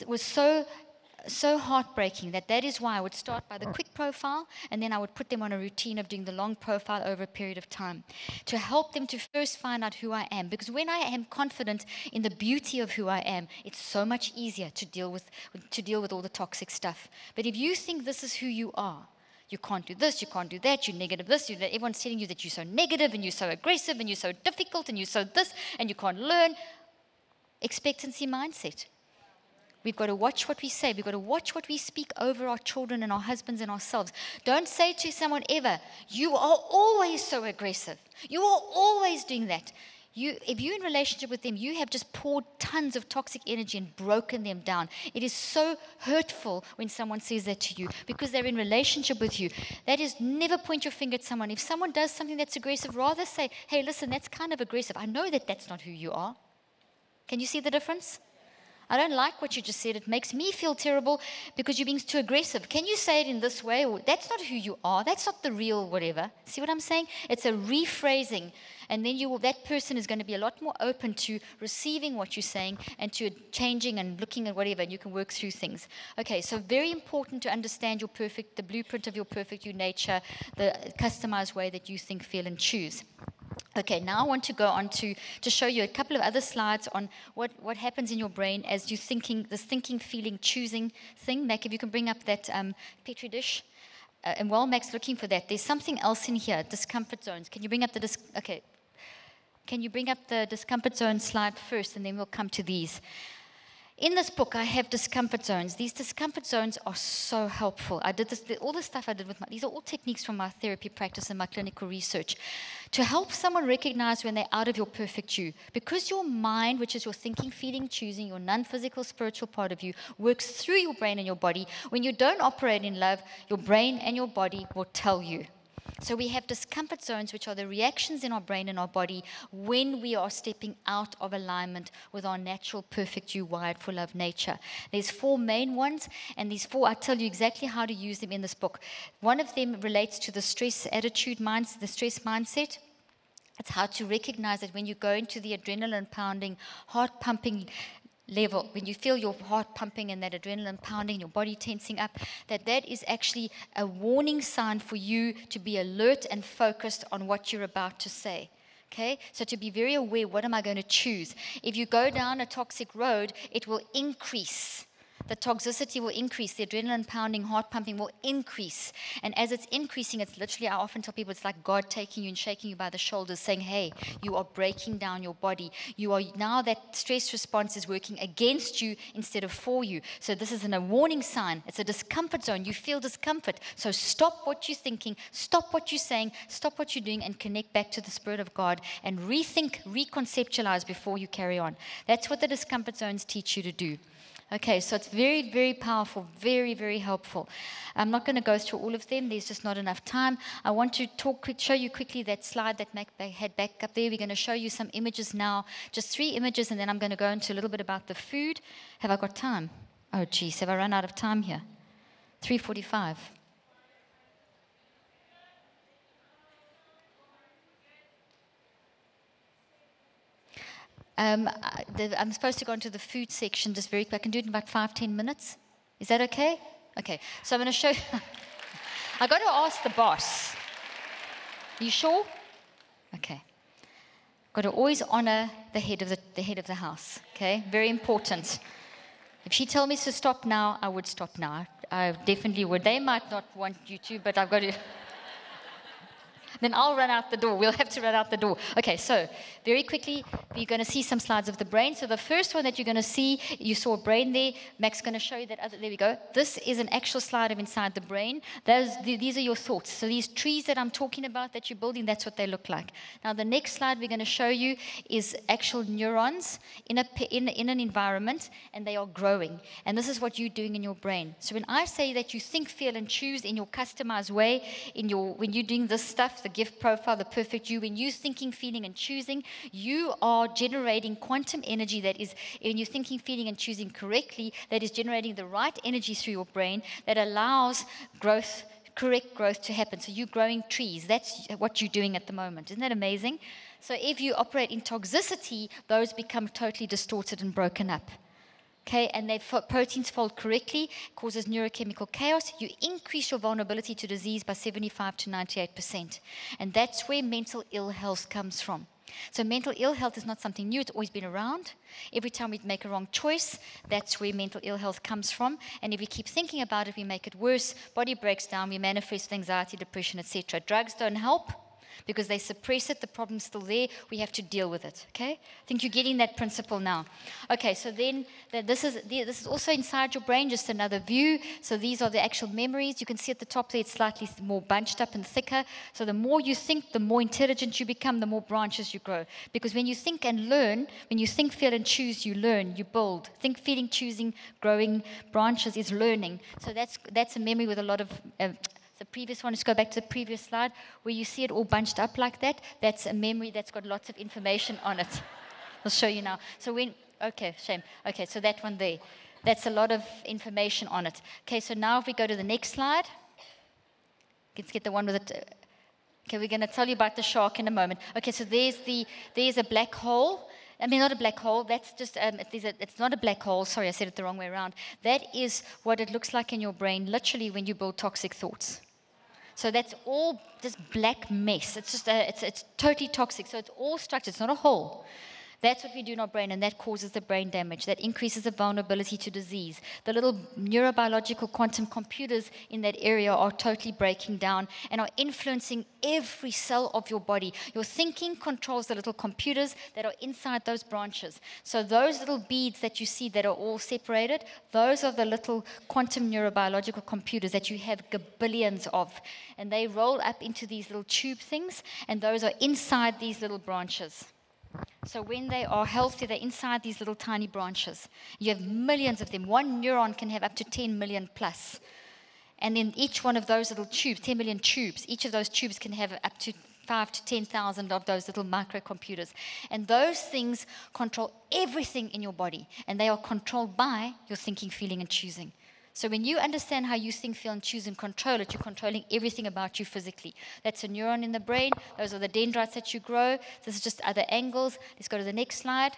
so heartbreaking that is why I would start by the quick profile, and then I would put them on a routine of doing the long profile over a period of time to help them to first find out who I am. Because when I am confident in the beauty of who I am, it's so much easier to deal with all the toxic stuff. But if you think this is who you are, you can't do this, you can't do that, you're negative this, everyone's telling you that you're so negative and you're so aggressive and you're so difficult and you're so this and you can't learn. Expectancy mindset. We've got to watch what we say. We've got to watch what we speak over our children and our husbands and ourselves. Don't say to someone ever, you are always so aggressive. You are always doing that. If you're in relationship with them, you have just poured tons of toxic energy and broken them down. It is so hurtful when someone says that to you because they're in relationship with you. That is, never point your finger at someone. If someone does something that's aggressive, rather say, hey, listen, that's kind of aggressive. I know that that's not who you are. Can you see the difference? I don't like what you just said. It makes me feel terrible because you're being too aggressive. Can you say it in this way? Or, that's not who you are. That's not the real whatever. See what I'm saying? It's a rephrasing. And then that person is going to be a lot more open to receiving what you're saying and to changing and looking at whatever, and you can work through things. Okay, so very important to understand the blueprint of your perfect you nature, the customized way that you think, feel, and choose. Okay, now I want to go on to show you a couple of other slides on what happens in your brain as you're thinking, this thinking, feeling, choosing thing. Mac, if you can bring up that Petri dish. and while Mac's looking for that, there's something else in here, discomfort zones. Can you bring up the okay? Can you bring up the discomfort zone slide first, and then we'll come to these. In this book, I have discomfort zones. These discomfort zones are so helpful. I did this, all the stuff I did with these are all techniques from my therapy practice and my clinical research to help someone recognize when they're out of your perfect you. Because your mind, which is your thinking, feeling, choosing, your non-physical, spiritual part of you, works through your brain and your body. When you don't operate in love, your brain and your body will tell you. So we have discomfort zones, which are the reactions in our brain and our body when we are stepping out of alignment with our natural, perfect you, wired for love nature. There's 4 main ones, and these 4, I tell you exactly how to use them in this book. One of them relates to the stress attitude mindset, the stress mindset. It's how to recognize that when you go into the adrenaline pounding, heart pumping level, when you feel your heart pumping and that adrenaline pounding, your body tensing up, that is actually a warning sign for you to be alert and focused on what you're about to say. Okay? So to be very aware, what am I going to choose? If you go down a toxic road, it will increase. The toxicity will increase, the adrenaline pounding, heart pumping will increase. And as it's increasing, it's literally, I often tell people, it's like God taking you and shaking you by the shoulders, saying, hey, you are breaking down your body. You are now, that stress response is working against you instead of for you. So this is a warning sign. It's a discomfort zone. You feel discomfort. So stop what you're thinking, stop what you're saying, stop what you're doing, and connect back to the Spirit of God and rethink, reconceptualize before you carry on. That's what the discomfort zones teach you to do. Okay, so it's very, very powerful, very, very helpful. I'm not going to go through all of them. There's just not enough time. I want to show you quickly that slide that Mac had back up there. We're going to show you some images now, just 3 images, and then I'm going to go into a little bit about the food. Have I got time? Oh, geez, have I run out of time here? 3:45. I'm supposed to go into the food section just very quick. I can do it in about 5-10 minutes. Is that okay? Okay. So I'm going to show you. I got to ask the boss. You sure? Okay. Got to always honor the head of the house. Okay. Very important. If she told me to stop now, I would stop now. I definitely would. They might not want you to, but I've got to. Then I'll run out the door. We'll have to run out the door. Okay, so very quickly, we're going to see some slides of the brain. So the first one that you're going to see, you saw a brain there. Mac's going to show you that other. There we go. This is an actual slide of inside the brain. These are your thoughts. So these trees that I'm talking about that you're building, that's what they look like. Now the next slide we're going to show you is actual neurons in an environment, and they are growing. And this is what you're doing in your brain. So when I say that you think, feel, and choose in your customized way, when you're doing this stuff, the gift profile, the perfect you, when you're thinking, feeling, and choosing, you are generating quantum energy that is, when you're thinking, feeling, and choosing correctly, that is generating the right energy through your brain that allows growth, correct growth to happen. So you're growing trees. That's what you're doing at the moment. Isn't that amazing? So if you operate in toxicity, those become totally distorted and broken up. Okay, and proteins fold correctly, causes neurochemical chaos. You increase your vulnerability to disease by 75 to 98%. And that's where mental ill health comes from. So mental ill health is not something new. It's always been around. Every time we make a wrong choice, that's where mental ill health comes from. And if we keep thinking about it, we make it worse. Body breaks down. We manifest with anxiety, depression, etc. Drugs don't help, because they suppress it. The problem's still there. We have to deal with it. Okay? I think you're getting that principle now. Okay, so then this is also inside your brain, just another view. So these are the actual memories. You can see at the top there, it's slightly more bunched up and thicker. So the more you think, the more intelligent you become, the more branches you grow. Because when you think and learn, when you think, feel, and choose, you learn, you build. Think, feeling, choosing, growing branches is learning. So that's a memory with a lot of... the previous one, let's go back to the previous slide, where you see it all bunched up like that. That's a memory that's got lots of information on it. I'll show you now. So okay, shame. Okay, so that one there. That's a lot of information on it. Okay, so now if we go to the next slide. Let's get the one with it. Okay, we're going to tell you about the shark in a moment. Okay, so there's a black hole. I mean, not a black hole. That's just, it's not a black hole. Sorry, I said it the wrong way around. That is what it looks like in your brain, literally, when you build toxic thoughts. So that's all this black mess. It's just, it's totally toxic. So it's all structured. It's not a hole. That's what we do in our brain, and that causes the brain damage. That increases the vulnerability to disease. The little neurobiological quantum computers in that area are totally breaking down and are influencing every cell of your body. Your thinking controls the little computers that are inside those branches. So those little beads that you see that are all separated, those are the little quantum neurobiological computers that you have gabillions of. And they roll up into these little tube things, and those are inside these little branches. So when they are healthy, they're inside these little tiny branches. You have millions of them. One neuron can have up to 10 million plus. And in each one of those little tubes, 10 million tubes, each of those tubes can have up to 5 to 10,000 of those little microcomputers. And those things control everything in your body. And they are controlled by your thinking, feeling, and choosing. So when you understand how you think, feel, and choose and control it, you're controlling everything about you physically. That's a neuron in the brain. Those are the dendrites that you grow. This is just other angles. Let's go to the next slide.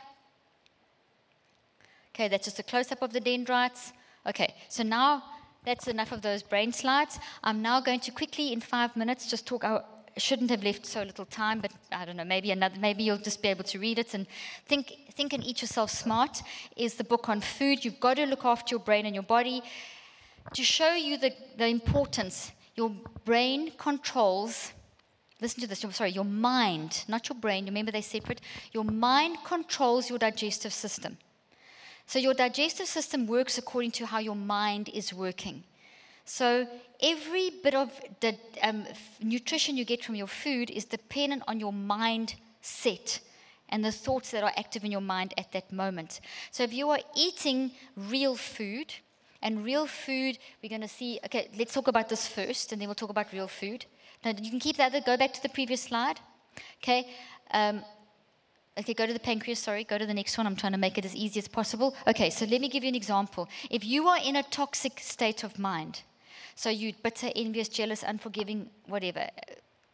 Okay, that's just a close-up of the dendrites. Okay, so now that's enough of those brain slides. I'm now going to quickly, in 5 minutes, just talk. I shouldn't have left so little time, but I don't know, maybe you'll just be able to read it and think and Eat Yourself Smart is the book on food. You've got to look after your brain and your body. To show you the importance, your brain controls, listen to this, your mind, not your brain, remember they're separate. Your mind controls your digestive system. So your digestive system works according to how your mind is working. So every bit of the nutrition you get from your food is dependent on your mindset and the thoughts that are active in your mind at that moment. So if you are eating real food, and real food, we're going to see, okay, let's talk about this first, and then we'll talk about real food. Now, you can keep that, go back to the previous slide. Okay, okay, go to the pancreas, sorry, go to the next one. I'm trying to make it as easy as possible. Okay, so let me give you an example. If you are in a toxic state of mind, so you're bitter, envious, jealous, unforgiving, whatever,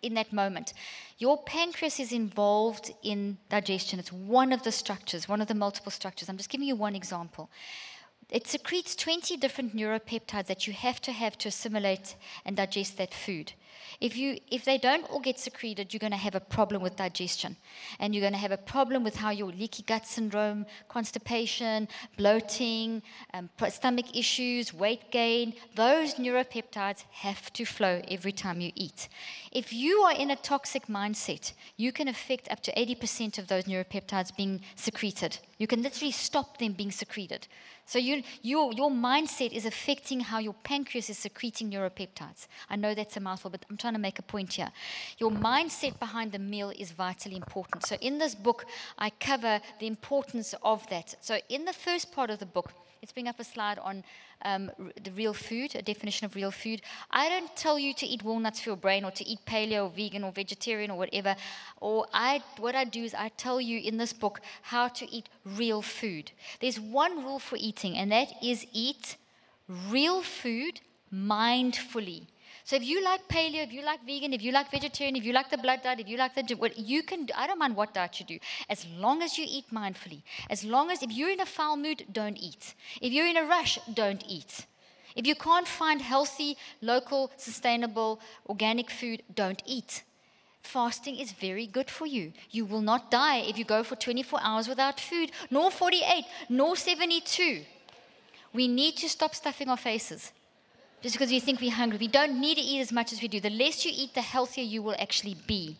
in that moment, your pancreas is involved in digestion. It's one of the structures, one of the multiple structures. I'm just giving you one example. It secretes 20 different neuropeptides that you have to assimilate and digest that food. If they don't all get secreted, you're going to have a problem with digestion. And you're going to have a problem with how your leaky gut syndrome, constipation, bloating, stomach issues, weight gain, those neuropeptides have to flow every time you eat. If you are in a toxic mindset, you can affect up to 80% of those neuropeptides being secreted. You can literally stop them being secreted. So your mindset is affecting how your pancreas is secreting neuropeptides. I know that's a mouthful, but I'm trying to make a point here. Your mindset behind the meal is vitally important. So in this book, I cover the importance of that. So in the first part of the book, let's bring up a slide on the real food, a definition of real food. I don't tell you to eat walnuts for your brain or to eat paleo or vegan or vegetarian or whatever. What I do is I tell you in this book how to eat real food. There's one rule for eating, and that is eat real food mindfully. So if you like paleo, if you like vegan, if you like vegetarian, if you like the blood diet, if you like I don't mind what diet you do, as long as you eat mindfully. As long as, if you're in a foul mood, don't eat. If you're in a rush, don't eat. If you can't find healthy, local, sustainable, organic food, don't eat. Fasting is very good for you. You will not die if you go for 24 hours without food, nor 48, nor 72. We need to stop stuffing our faces. Just because we think we're hungry. We don't need to eat as much as we do. The less you eat, the healthier you will actually be.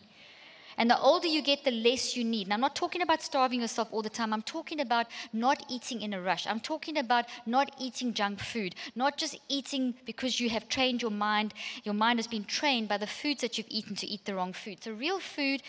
And the older you get, the less you need. And I'm not talking about starving yourself all the time. I'm talking about not eating in a rush. I'm talking about not eating junk food. Not just eating because you have trained your mind. Your mind has been trained by the foods that you've eaten to eat the wrong food. So real food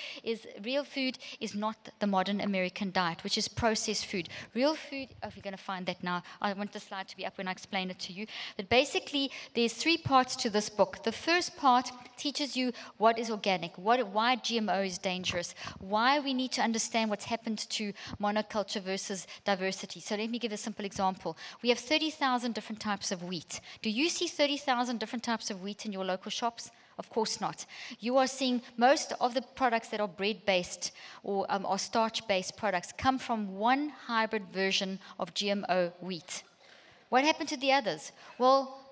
is not the modern American diet, which is processed food. Real food, if you're going to find that now, I want the slide to be up when I explain it to you. But basically, there's 3 parts to this book. The first part teaches you what is organic, why GMO is dangerous, why we need to understand what's happened to monoculture versus diversity. So let me give a simple example. We have 30,000 different types of wheat. Do you see 30,000 different types of wheat in your local shops? Of course not. You are seeing most of the products that are bread-based or starch-based products come from one hybrid version of GMO wheat. What happened to the others? Well,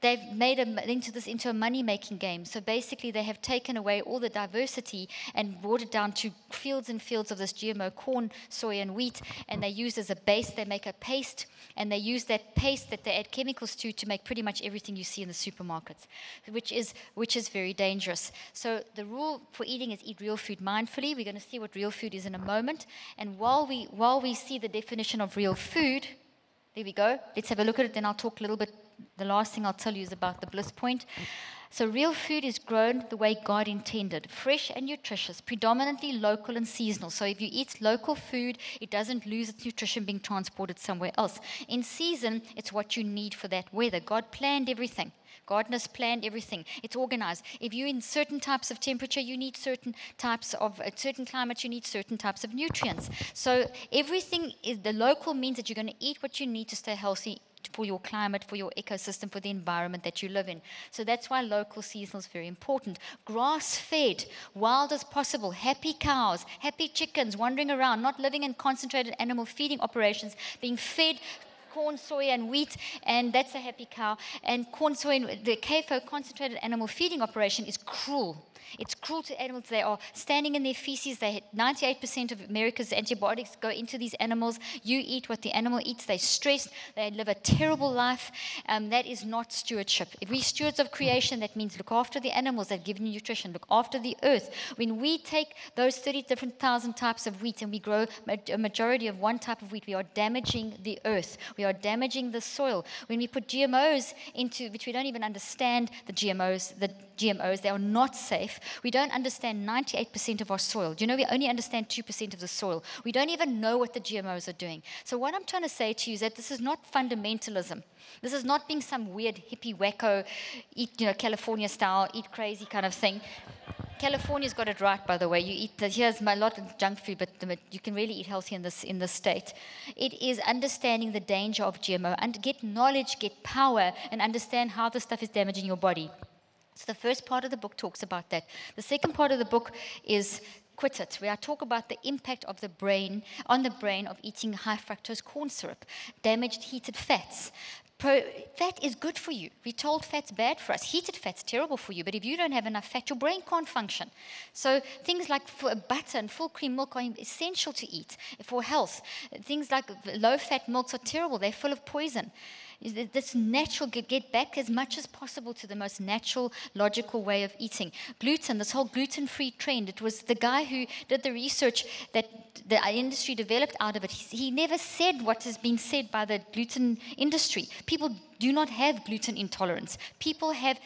they've made into a money-making game. So basically, they have taken away all the diversity and brought it down to fields and fields of this GMO corn, soy, and wheat, and they use as a base. They make a paste, and they use that paste that they add chemicals to make pretty much everything you see in the supermarkets, which is very dangerous. So the rule for eating is eat real food mindfully. We're going to see what real food is in a moment. And while we see the definition of real food, there we go. Let's have a look at it, then I'll talk a little bit. The last thing I'll tell you is about the bliss point. So real food is grown the way God intended, fresh and nutritious, predominantly local and seasonal. So if you eat local food, it doesn't lose its nutrition being transported somewhere else. In season, it's what you need for that weather. God planned everything. Gardeners planned everything. It's organized. If you're in certain types of temperature, you need certain types of, certain climates, you need certain types of nutrients. So everything is, the local means that you're going to eat what you need to stay healthy for your climate, for your ecosystem, for the environment that you live in. So that's why local seasonal is very important. Grass-fed, wild as possible, happy cows, happy chickens wandering around, not living in concentrated animal feeding operations, being fed corn, soy, and wheat, and that's a happy cow. And corn, soy, and the CAFO, concentrated animal feeding operation, is cruel. It's cruel to animals. They are standing in their feces. 98% of America's antibiotics go into these animals. You eat what the animal eats. They're stressed. They live a terrible life. That is not stewardship. If we're stewards of creation, that means look after the animals that give you nutrition, look after the earth. When we take those 30,000 types of wheat and we grow a majority of one type of wheat, we are damaging the earth. We are damaging the soil. When we put GMOs into, which we don't even understand the GMOs, they are not safe. We don't understand 98% of our soil. Do you know we only understand 2% of the soil? We don't even know what the GMOs are doing. So what I'm trying to say to you is that this is not fundamentalism. This is not being some weird hippie wacko, eat, California style, eat crazy kind of thing. California's got it right, by the way. You eat here's a lot of junk food, but you can really eat healthy in this state. It is understanding the danger of GMO and get knowledge, get power, and understand how the stuff is damaging your body. So the first part of the book talks about that. The second part of the book is Quit It, where I talk about the impact of the brain of eating high fructose corn syrup, damaged heated fats. Fat is good for you. We're told fat's bad for us. Heated fat's terrible for you, but if you don't have enough fat, your brain can't function. So things like butter and full cream milk are essential to eat for health. Things like low-fat milks are terrible. They're full of poison. This natural, get back as much as possible to the most natural, logical way of eating. Gluten, this whole gluten-free trend, it was the guy who did the research that the industry developed out of it. He never said what has been said by the gluten industry. People do not have gluten intolerance.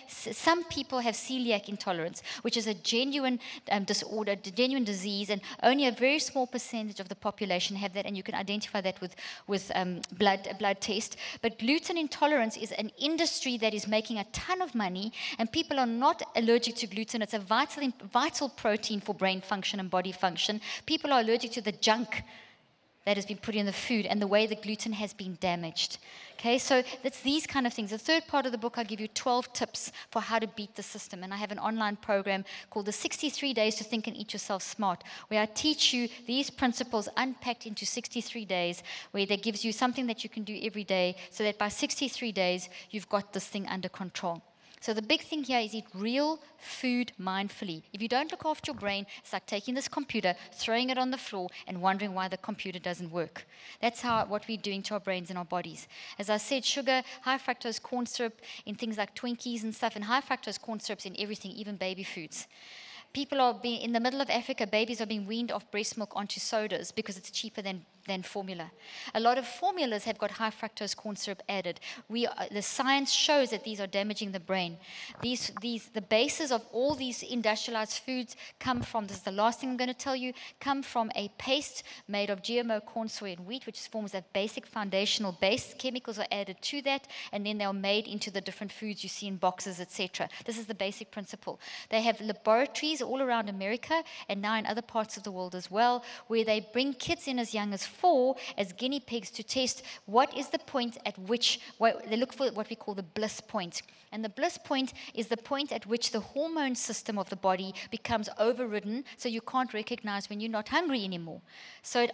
Some people have celiac intolerance, which is a genuine disorder, genuine disease, and only a very small percentage of the population have that, and you can identify that with a blood test. But gluten intolerance is an industry that is making a ton of money, and people are not allergic to gluten. It's a vital protein for brain function and body function. People are allergic to the junk that has been put in the food and the way the gluten has been damaged. Okay, so it's these kind of things. The third part of the book, I give you 12 tips for how to beat the system. And I have an online program called the 63 Days to Think and Eat Yourself Smart, where I teach you these principles unpacked into 63 days, where that gives you something that you can do every day so that by 63 days, you've got this thing under control. So the big thing here is eat real food mindfully. If you don't look after your brain, it's like taking this computer, throwing it on the floor, and wondering why the computer doesn't work. That's what we're doing to our brains and our bodies. As I said, sugar, high fructose corn syrup in things like Twinkies and stuff, and high fructose corn syrups in everything, even baby foods. People are being, in the middle of Africa, babies are being weaned off breast milk onto sodas because it's cheaper than formula. A lot of formulas have got high fructose corn syrup added. The science shows that these are damaging the brain. The basis of all these industrialized foods come from, this is the last thing I'm going to tell you, come from a paste made of GMO corn, soy, and wheat, which forms a basic foundational base. Chemicals are added to that, and then they're made into the different foods you see in boxes, etc. This is the basic principle. They have laboratories all around America, and now in other parts of the world as well, where they bring kids in as young as 4 as guinea pigs to test what is the point at which, they look for what we call the bliss point. And the bliss point is the point at which the hormone system of the body becomes overridden, so you can't recognize when you're not hungry anymore. So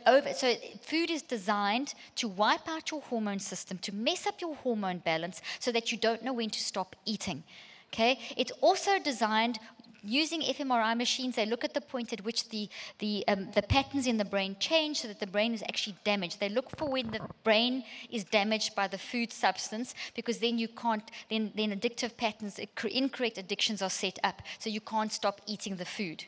food is designed to wipe out your hormone system, to mess up your hormone balance so that you don't know when to stop eating. Okay? It's also designed using fMRI machines. They look at the point at which the patterns in the brain change so that the brain is actually damaged. They look for when the brain is damaged by the food substance, because then you can't, then addictive patterns, incorrect addictions are set up, so you can't stop eating the food.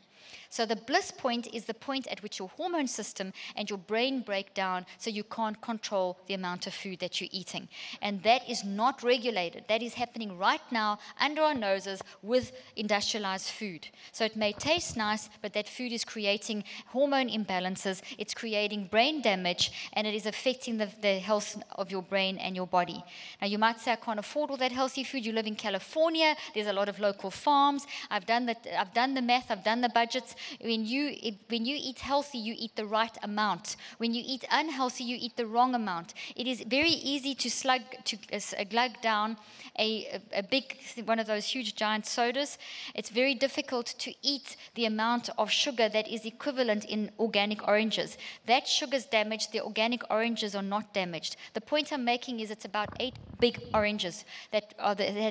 So the bliss point is the point at which your hormone system and your brain break down, so you can't control the amount of food that you're eating. And that is not regulated. That is happening right now under our noses with industrialized food. So it may taste nice, but that food is creating hormone imbalances, it's creating brain damage, and it is affecting the health of your brain and your body. Now you might say, I can't afford all that healthy food. You live in California, there's a lot of local farms. I've done the math, I've done the budgets. When you eat healthy, you eat the right amount. When you eat unhealthy, you eat the wrong amount. It is very easy to glug down a big, one of those huge giant sodas. It's very difficult to eat the amount of sugar that is equivalent in organic oranges. That sugar's damaged, the organic oranges are not damaged. The point I'm making is it's about 8 big oranges that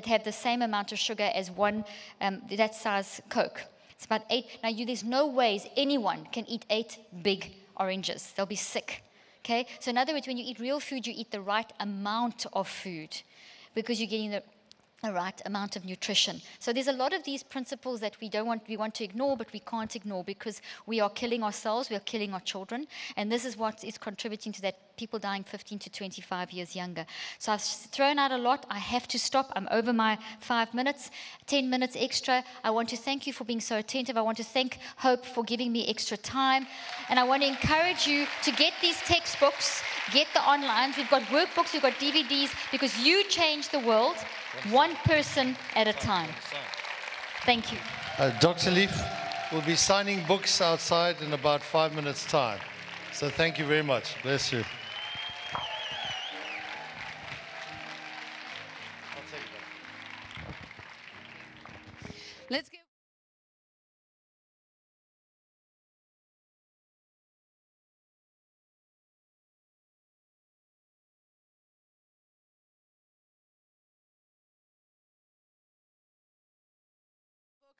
have the same amount of sugar as one that size Coke. It's about 8. Now, there's no ways anyone can eat 8 big oranges. They'll be sick. Okay? So in other words, when you eat real food, you eat the right amount of food, because you're getting the right amount of nutrition. So there's a lot of these principles that we want to ignore, but we can't ignore, because we are killing ourselves, we are killing our children, and this is what is contributing to that, people dying 15 to 25 years younger. So I've thrown out a lot. I have to stop. I'm over my 5 minutes, 10 minutes extra. I want to thank you for being so attentive. I want to thank Hope for giving me extra time. And I want to encourage you to get these textbooks, get the online. We've got workbooks, we've got DVDs, because you change the world one person at a time. Thank you. Dr. Leaf will be signing books outside in about 5 minutes' time. So thank you very much. Bless you. Let's give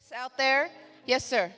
books out there. Yes, sir.